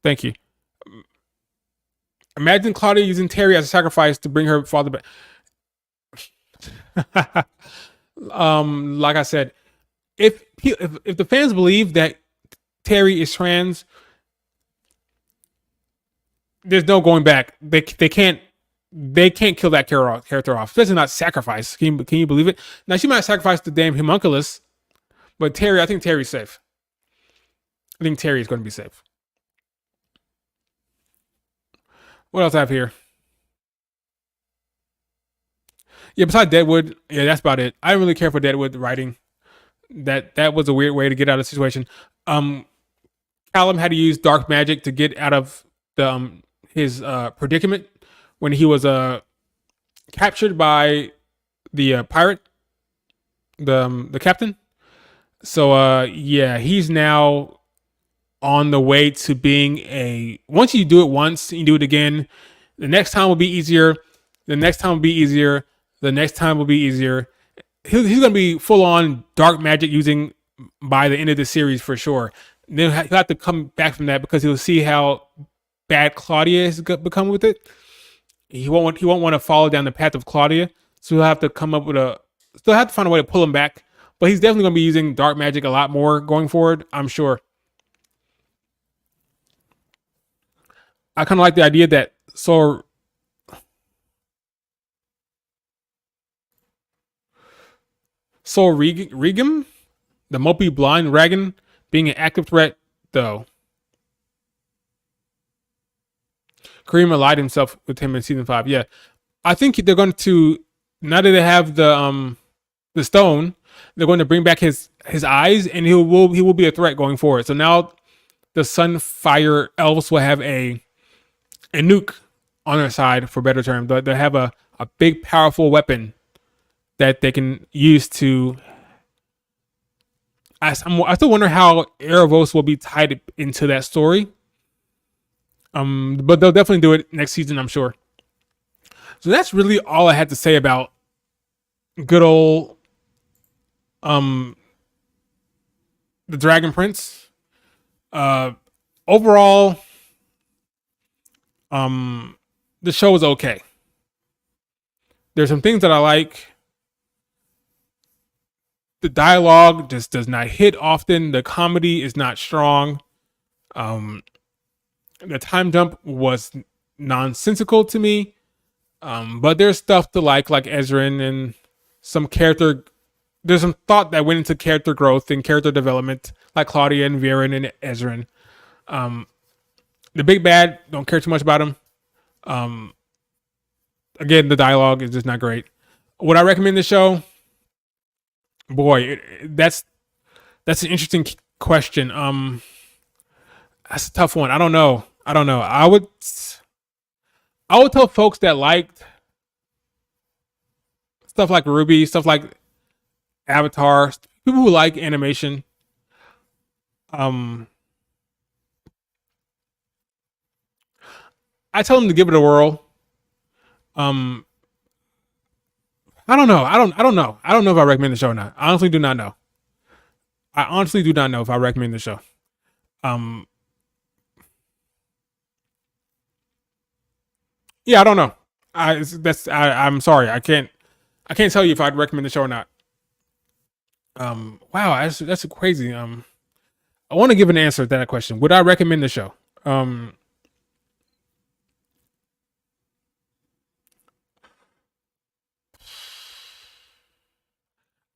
Thank you. Imagine Claudia using Terry as a sacrifice to bring her father back. Like I said, if the fans believe that Terry is trans, there's no going back. They can't kill that character off. Especially not sacrifice. Can you believe it? Now she might sacrifice the damn homunculus, but I think Terry's safe. I think Terry is going to be safe. What else I have here? Yeah, besides Deadwood, yeah, that's about it. I don't really care for Deadwood writing. That was a weird way to get out of the situation. Callum had to use dark magic to get out of the his predicament when he was captured by the pirate, the captain. So yeah, he's now on the way to being once you do it once, you do it again. The next time will be easier. The next time will be easier. The next time will be easier. He's going to be full on dark magic using by the end of the series for sure. Then he'll have to come back from that because he'll see how bad Claudia has become with it. He won't want to follow down the path of Claudia, so he'll have to come up with still have to find a way to pull him back. But he's definitely going to be using dark magic a lot more going forward, I'm sure. I kind of like the idea that Regum, the mopey blind dragon, being an active threat, though. Kareem allied himself with him in season 5. Yeah, I think they're going to, now that they have the stone, they're going to bring back his eyes, and he will be a threat going forward. So now the Sunfire elves will have a nuke on their side, for better term. They have a big, powerful weapon that they can use to. I still wonder how Aaravos will be tied into that story. But they'll definitely do it next season, I'm sure. So that's really all I had to say about good old the Dragon Prince. Overall, the show is okay. There's some things that I like. The dialogue just does not hit often. The comedy is not strong. The time jump was nonsensical to me. But there's stuff to like Ezran and some character. There's some thought that went into character growth and character development, like Claudia and Viren and Ezran. The big bad, don't care too much about him. Again, the dialogue is just not great. Would I recommend the show? Boy, that's an interesting question. That's a tough one. I don't know. I would tell folks that liked stuff like Ruby, stuff like Avatar, people who like animation. I tell them to give it a whirl. I don't know. I don't know. I don't know if I recommend the show or not. I honestly do not know. I honestly do not know if I recommend the show. Um, yeah, I don't know. I'm sorry. I can't tell you if I'd recommend the show or not. Wow, that's crazy. I want to give an answer to that question. Would I recommend the show? Um,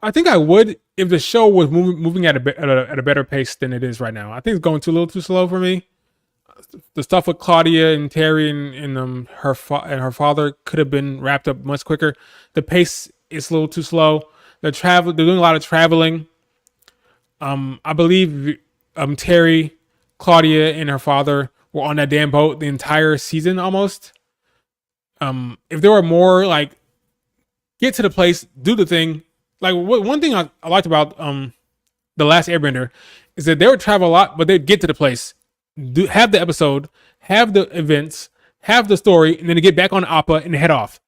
I think I would if the show was moving at at a better pace than it is right now. I think it's going too a little too slow for me. The stuff with Claudia and Terry and and her father could have been wrapped up much quicker. The pace is a little too slow. They're doing a lot of traveling. I believe Terry, Claudia, and her father were on that damn boat the entire season almost. If there were more like get to the place, do the thing. Like one thing I liked about the last Airbender is that they would travel a lot, but they'd get to the place, have the episode, have the events, have the story, and then to get back on Appa and head off.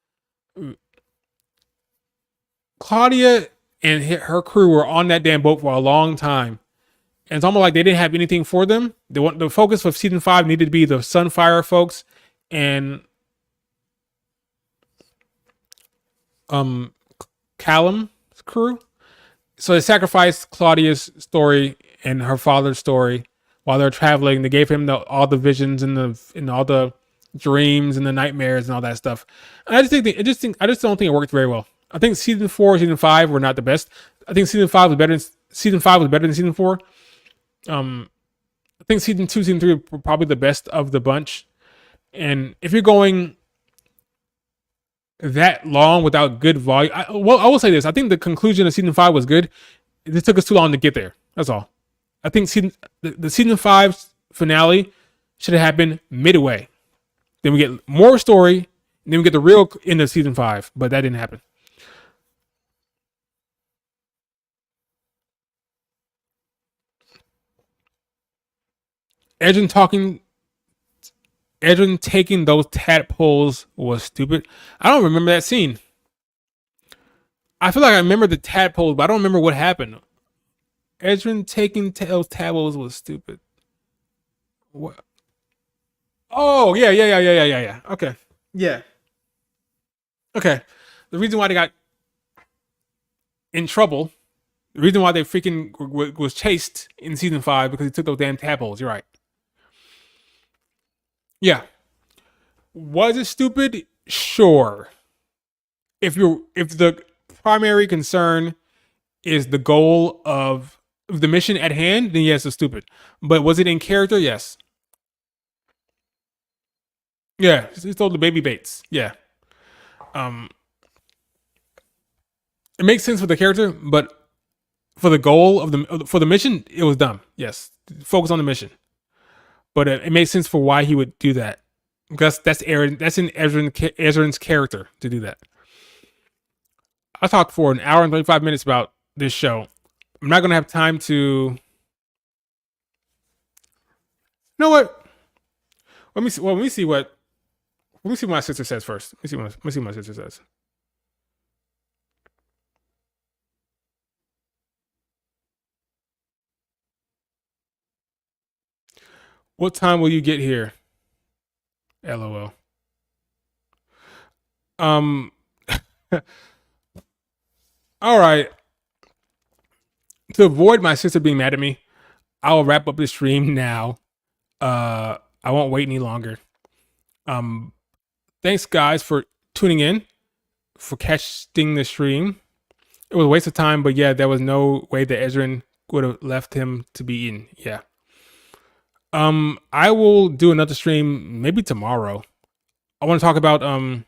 Claudia and her crew were on that damn boat for a long time. And it's almost like they didn't have anything for them. The focus of season 5 needed to be the Sunfire folks and Callum's crew. So they sacrificed Claudia's story and her father's story while they're traveling. They gave him all the visions and all the dreams and the nightmares and all that stuff. And I just don't think it worked very well. I think season 4, season 5 were not the best. I think season 5 was better than season 4. I think season 2, season 3 were probably the best of the bunch. And if you're going that long without good volume, I will say this: I think the conclusion of season 5 was good. It just took us too long to get there. That's all. I think the season 5 finale should have happened midway. Then we get more story, and then we get the real end of season 5. But that didn't happen. Ezran talking, Ezran taking those tadpoles was stupid. I don't remember that scene. I feel like I remember the tadpoles, but I don't remember what happened. Ezran taking those tadpoles was stupid. What? Oh yeah. Okay, yeah. Okay. The reason why they got in trouble, the reason why they freaking was chased in season 5 because he took those damn tadpoles. You're right. Yeah. Was it stupid? Sure. If the primary concern is the goal of the mission at hand, then yes, it's stupid. But was it in character? Yes. Yeah, he stole the baby baits. Yeah. Um, it makes sense for the character, but for the goal of the mission, it was dumb. Yes, focus on the mission. But it makes sense for why he would do that. Because that's Aaron. That's in Ezran's character to do that. I talked for an hour and 35 minutes about this show. I'm not gonna have time to. You know what? Let me see. Well, let me see what. Let me see what my sister says first. Let me see what my sister says. What time will you get here? LOL. Um. All right. To avoid my sister being mad at me, I will wrap up the stream now. I won't wait any longer. Um. Thanks, guys, for tuning in, for catching the stream. It was a waste of time, but yeah, there was no way that Ezran would have left him to be eaten. Yeah. I will do another stream maybe tomorrow. I want to talk about I want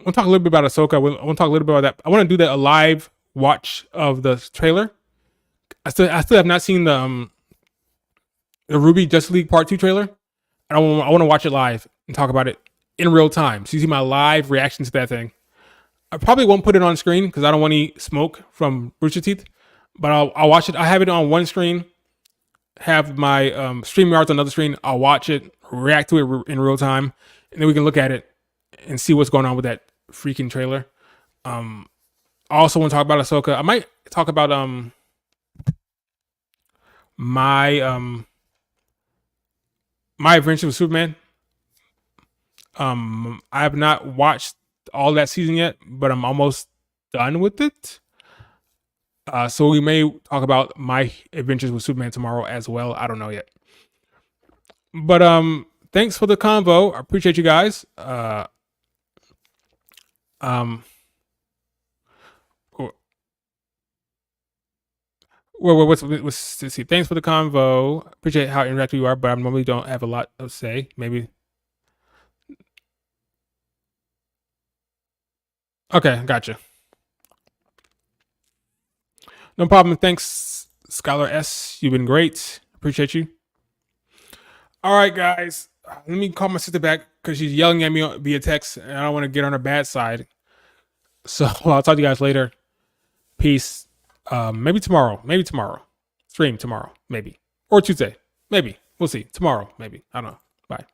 to talk a little bit about Ahsoka. I want to talk a little bit about that. I want to do that a live watch of the trailer. I still have not seen the Ruby Justice League Part 2 trailer. I want to watch it live and talk about it in real time. So you see my live reaction to that thing. I probably won't put it on screen because I don't want any smoke from Rooster Teeth. But I'll watch it. I have it on one screen. Have my StreamYards on another screen. I'll watch it, react to it in real time, and then we can look at it and see what's going on with that freaking trailer. I also want to talk about Ahsoka. I might talk about my my adventure with Superman. I have not watched all that season yet, but I'm almost done with it. So we may talk about my adventures with Superman tomorrow as well. I don't know yet. But thanks for the convo. I appreciate you guys. Um what's let's see. Thanks for the convo. Appreciate how interactive you are, but I normally don't have a lot to say. Maybe. Okay, gotcha. No problem. Thanks, Scholar S. You've been great. Appreciate you. All right, guys. Let me call my sister back because she's yelling at me via text, and I don't want to get on her bad side. So I'll talk to you guys later. Peace. Maybe tomorrow. Maybe tomorrow. Stream tomorrow. Maybe. Or Tuesday. Maybe. We'll see. Tomorrow. Maybe. I don't know. Bye.